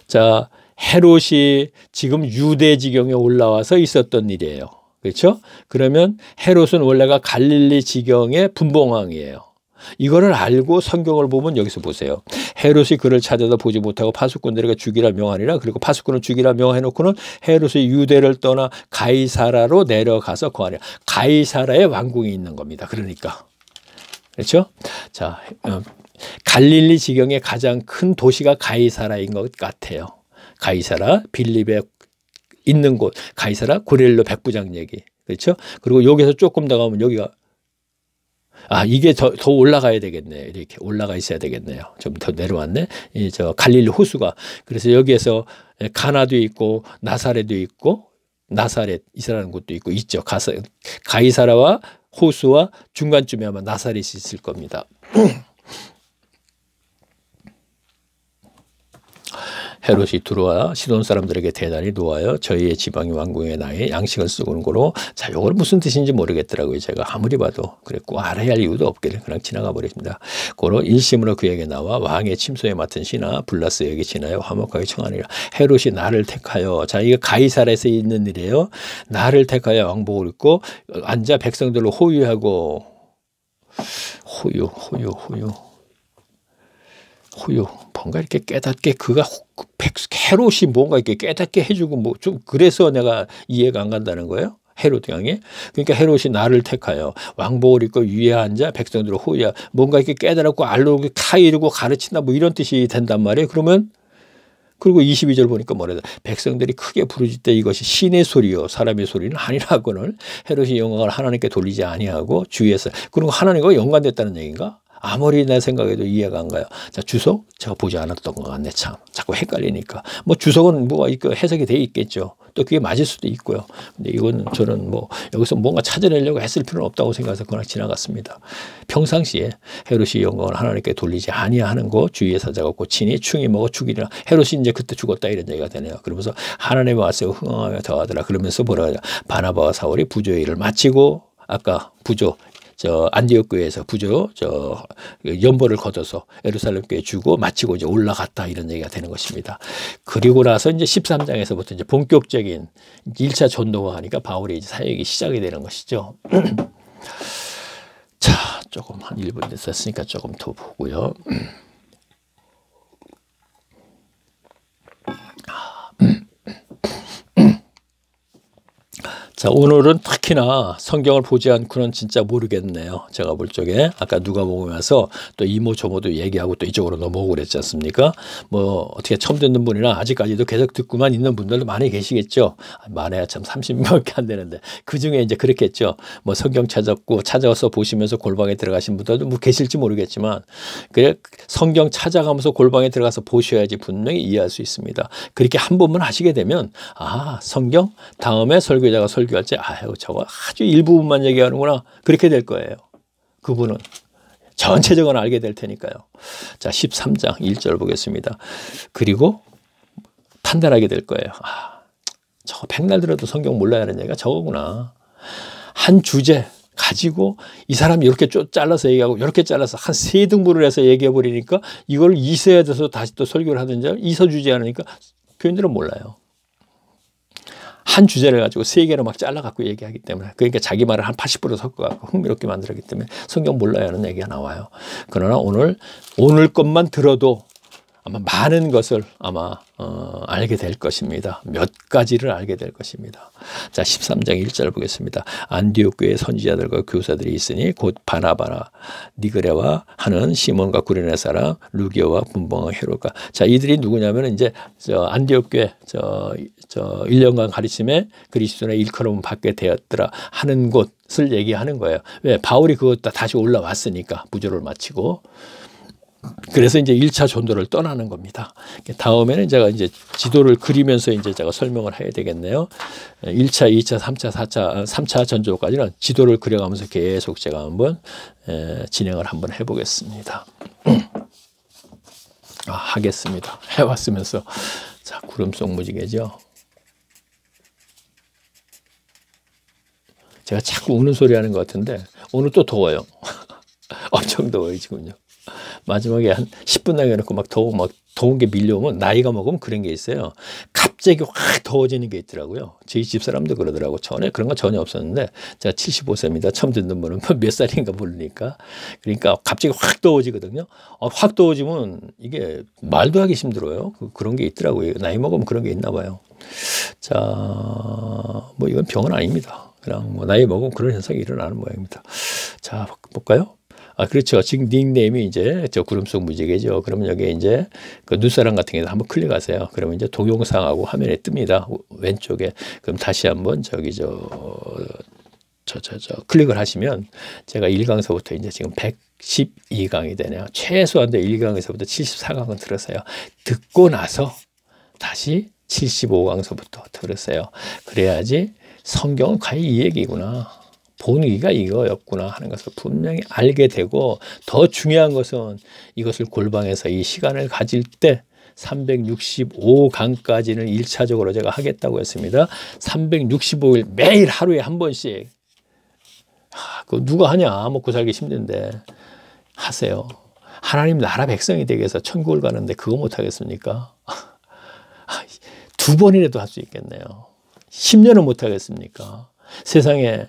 자, 헤롯이 지금 유대 지경에 올라와서 있었던 일이에요. 그렇죠? 그러면 헤롯은 원래가 갈릴리 지경의 분봉왕이에요. 이거를 알고 성경을 보면 여기서 보세요. 헤롯이 그를 찾아도 보지 못하고 파수꾼들에게 죽이라 명하니라. 그리고 파수꾼을 죽이라 명해놓고는 헤롯이 유대를 떠나 가이사라로 내려가서 거하니라. 가이사라의 왕궁이 있는 겁니다. 그러니까 그렇죠? 자, 갈릴리 지경의 가장 큰 도시가 가이사라인 것 같아요. 가이사라, 빌립에 있는 곳, 가이사라, 고넬료 백부장 얘기. 그렇죠? 그리고 여기서 조금 더 가면 여기가 이게 더 올라가야 되겠네. 이렇게 올라가 있어야 되겠네요. 좀 더 내려왔네. 저 갈릴리 호수가. 그래서 여기에서 가나도 있고 나사렛도 있고 나사렛이라는 곳도 있죠. 가이사라와 호수와 중간쯤에 아마 나사렛이 있을 겁니다. 헤롯이 들어와 시돈 사람들에게 대단히 놓아요. 저희의 지방이 왕궁에 나의 양식을 쓰고는 거로. 자, 요걸 무슨 뜻인지 모르겠더라고요. 제가 아무리 봐도 그랬고 알아야 할 이유도 없게 그냥 지나가 버립니다. 고로 일심으로 그에게 나와 왕의 침소에 맡은 신하 블라스에게 지나여 화목하게 청하니라. 헤롯이 나를 택하여. 자, 이게 가이사라에서 있는 일이에요. 나를 택하여 왕복을 입고 앉아 백성들로 호유하고 호유 뭔가 이렇게 깨닫게 헤롯이 뭔가 이렇게 깨닫게 해주고 뭐 좀 그래서 내가 이해가 안 간다는 거예요. 헤롯 왕이. 그러니까 헤롯이 나를 택하여 왕복을 입고 위에 앉아 백성들을 호위하. 뭔가 이렇게 깨달았고 알고 타이르고 가르친다 뭐 이런 뜻이 된단 말이에요. 그러면 그리고 22절 보니까 뭐래요. 백성들이 크게 부르짖되 이것이 신의 소리요 사람의 소리는 아니라고는 헤롯이 영광을 하나님께 돌리지 아니하고 주위에서 그리고 하나님과 연관됐다는 얘기인가? 아무리 내 생각해도 이해가 안 가요. 자, 주석? 제가 보지 않았던 것 같네, 참. 자꾸 헷갈리니까. 뭐 주석은 뭐가 해석이 돼 있겠죠. 또 그게 맞을 수도 있고요. 근데 이거는 저는 뭐 여기서 뭔가 찾아내려고 했을 필요는 없다고 생각해서 그냥 지나갔습니다. 평상시에 헤롯이 영광을 하나님께 돌리지 아니하는 거 주위에 사자가 고치니 충이 먹어 죽이리라. 헤롯이 이제 그때 죽었다 이런 얘기가 되네요. 그러면서 하나님의 말씀에 흥하며 더하더라. 그러면서 뭐라 하냐. 바나바와 사울이 부조의 일을 마치고 아까 부조 안디옥 교회에서 부조 연보를 걷어서 예루살렘 교회에 주고 마치고 이제 올라갔다 이런 얘기가 되는 것입니다. 그리고 나서 이제 13장에서부터 이제 본격적인 1차 전도가 하니까 바울의 이제 사역이 시작이 되는 것이죠. 자, 조금 한 1분 됐으니까 조금 더 보고요. 자, 오늘은 특히나 성경을 보지 않고는 진짜 모르겠네요. 제가 볼 적에 아까 누가복음에 와서 또 이모 저모도 얘기하고 또 이쪽으로 넘어오고 그랬지 않습니까? 뭐 어떻게 처음 듣는 분이나 아직까지도 계속 듣고만 있는 분들도 많이 계시겠죠. 많아야 참 30명밖에 안 되는데 그 중에 이제 그렇겠죠. 뭐 성경 찾아서 보시면서 골방에 들어가신 분들도 뭐 계실지 모르겠지만 그래 성경 찾아가면서 골방에 들어가서 보셔야지 분명히 이해할 수 있습니다. 그렇게 한 번만 하시게 되면 아 성경 다음에 설교자가 설교할 때 아유 저거 아주 일부분만 얘기하는구나 그렇게 될 거예요. 그분은 전체적으로 알게 될 테니까요. 자 13장 1절 보겠습니다. 그리고 판단하게 될 거예요. 아, 저거 백날 들어도 성경 몰라야 하는 얘기가 저거구나. 한 주제 가지고 이 사람이 이렇게 잘라서 얘기하고 이렇게 잘라서 한 3등분을 해서 얘기해 버리니까 이걸 이서야 돼서 다시 또 설교를 하든지 이서 주지 않으니까 교인들은 몰라요. 한 주제를 가지고 3개로 막 잘라갖고 얘기하기 때문에 그러니까 자기 말을 한 80% 섞어갖고 흥미롭게 만들었기 때문에 성경 몰라야 하는 얘기가 나와요. 그러나 오늘 것만 들어도 아마 많은 것을 아마 알게 될 것입니다. 몇 가지를 알게 될 것입니다. 자 13장 1절 보겠습니다. 안디옥 교회 선지자들과 교사들이 있으니 곧 바나바나 니그레와 하는 시몬과 구레네 사람 루기오와 분봉과 헤롯과 자 이들이 누구냐면 이제 안디옥 교회 1년간 가르침에 그리스도의 일컬음을 받게 되었더라 하는 곳을 얘기하는 거예요. 왜 바울이 그것 다시 올라왔으니까 부조를 마치고 그래서 이제 1차 전도를 떠나는 겁니다. 다음에는 제가 이제 지도를 그리면서 이제 제가 설명을 해야 되겠네요. 1차, 2차, 3차, 4차, 3차 전도까지는 지도를 그려가면서 계속 제가 한번 진행을 한번 해보겠습니다. 하겠습니다. 해왔으면서 자 구름 속 무지개죠. 제가 자꾸 우는 소리 하는 것 같은데 오늘 또 더워요. 엄청 더워지군요. 마지막에 한 10분 남겨놓고 막 더운 게 밀려오면 나이가 먹으면 그런 게 있어요. 갑자기 확 더워지는 게 있더라고요. 저희 집사람도 그러더라고. 전에 그런 건 전혀 없었는데 제가 75세입니다. 처음 듣는 분은 몇 살인가 모르니까. 그러니까 갑자기 확 더워지거든요. 확 더워지면 이게 말도 하기 힘들어요. 그런 게 있더라고요. 나이 먹으면 그런 게 있나 봐요. 자, 뭐 이건 병은 아닙니다. 그냥 뭐 나이 먹으면 그런 현상이 일어나는 모양입니다. 자, 볼까요? 그렇죠. 지금 닉네임이 이제 저 구름 속 무지개죠. 그러면 여기에 이제 그 눈사람 같은 게 한번 클릭하세요. 그러면 이제 동영상하고 화면에 뜹니다. 왼쪽에. 그럼 다시 한번 클릭을 하시면 제가 1강서부터 이제 지금 112강이 되네요. 최소한 1강에서부터 74강은 들었어요. 듣고 나서 다시 75강서부터 들었어요. 그래야지 성경은 과연 이 얘기구나. 본의가 이거였구나 하는 것을 분명히 알게 되고 더 중요한 것은 이것을 골방에서 이 시간을 가질 때 365강까지는 1차적으로 제가 하겠다고 했습니다. 365일 매일 하루에 한 번씩 그거 누가 하냐 먹고 살기 힘든데 하세요. 하나님 나라 백성이 되기 위해서 천국을 가는데 그거 못하겠습니까? 2번이라도 할 수 있겠네요. 10년은 못하겠습니까? 세상에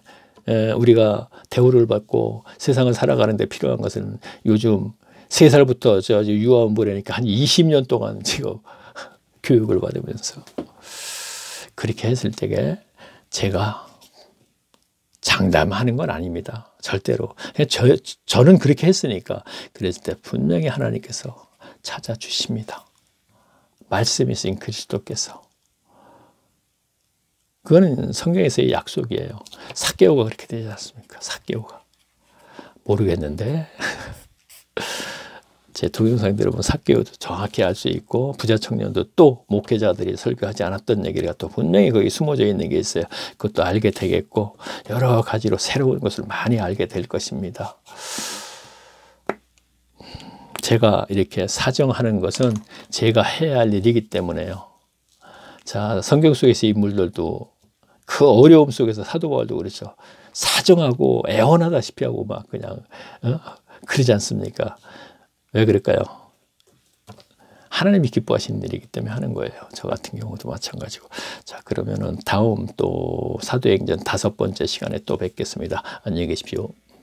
우리가 대우를 받고 세상을 살아가는 데 필요한 것은 요즘 3살부터 유아원 보내니까 한 20년 동안 지금 교육을 받으면서 그렇게 했을 때에 제가 장담하는 건 아닙니다. 절대로. 저는 그렇게 했으니까 그랬을 때 분명히 하나님께서 찾아주십니다. 말씀이 있으신 그리스도께서. 그거는 성경에서의 약속이에요. 삭개오가 그렇게 되지 않습니까? 삭개오가. 모르겠는데. 제 동영상 들으면 사개오도 정확히 알 수 있고 부자 청년도 또 목회자들이 설교하지 않았던 얘기가 또 분명히 거기 숨어져 있는 게 있어요. 그것도 알게 되겠고 여러 가지로 새로운 것을 많이 알게 될 것입니다. 제가 이렇게 사정하는 것은 제가 해야 할 일이기 때문에요. 자, 성경 속에서 인물들도 그 어려움 속에서 사도 바울도 그렇죠. 사정하고 애원하다시피 하고 막 그냥 그러지 않습니까? 왜 그럴까요? 하나님이 기뻐하시는 일이기 때문에 하는 거예요. 저 같은 경우도 마찬가지고. 자, 그러면은 다음 또 사도행전 5번째 시간에 또 뵙겠습니다. 안녕히 계십시오.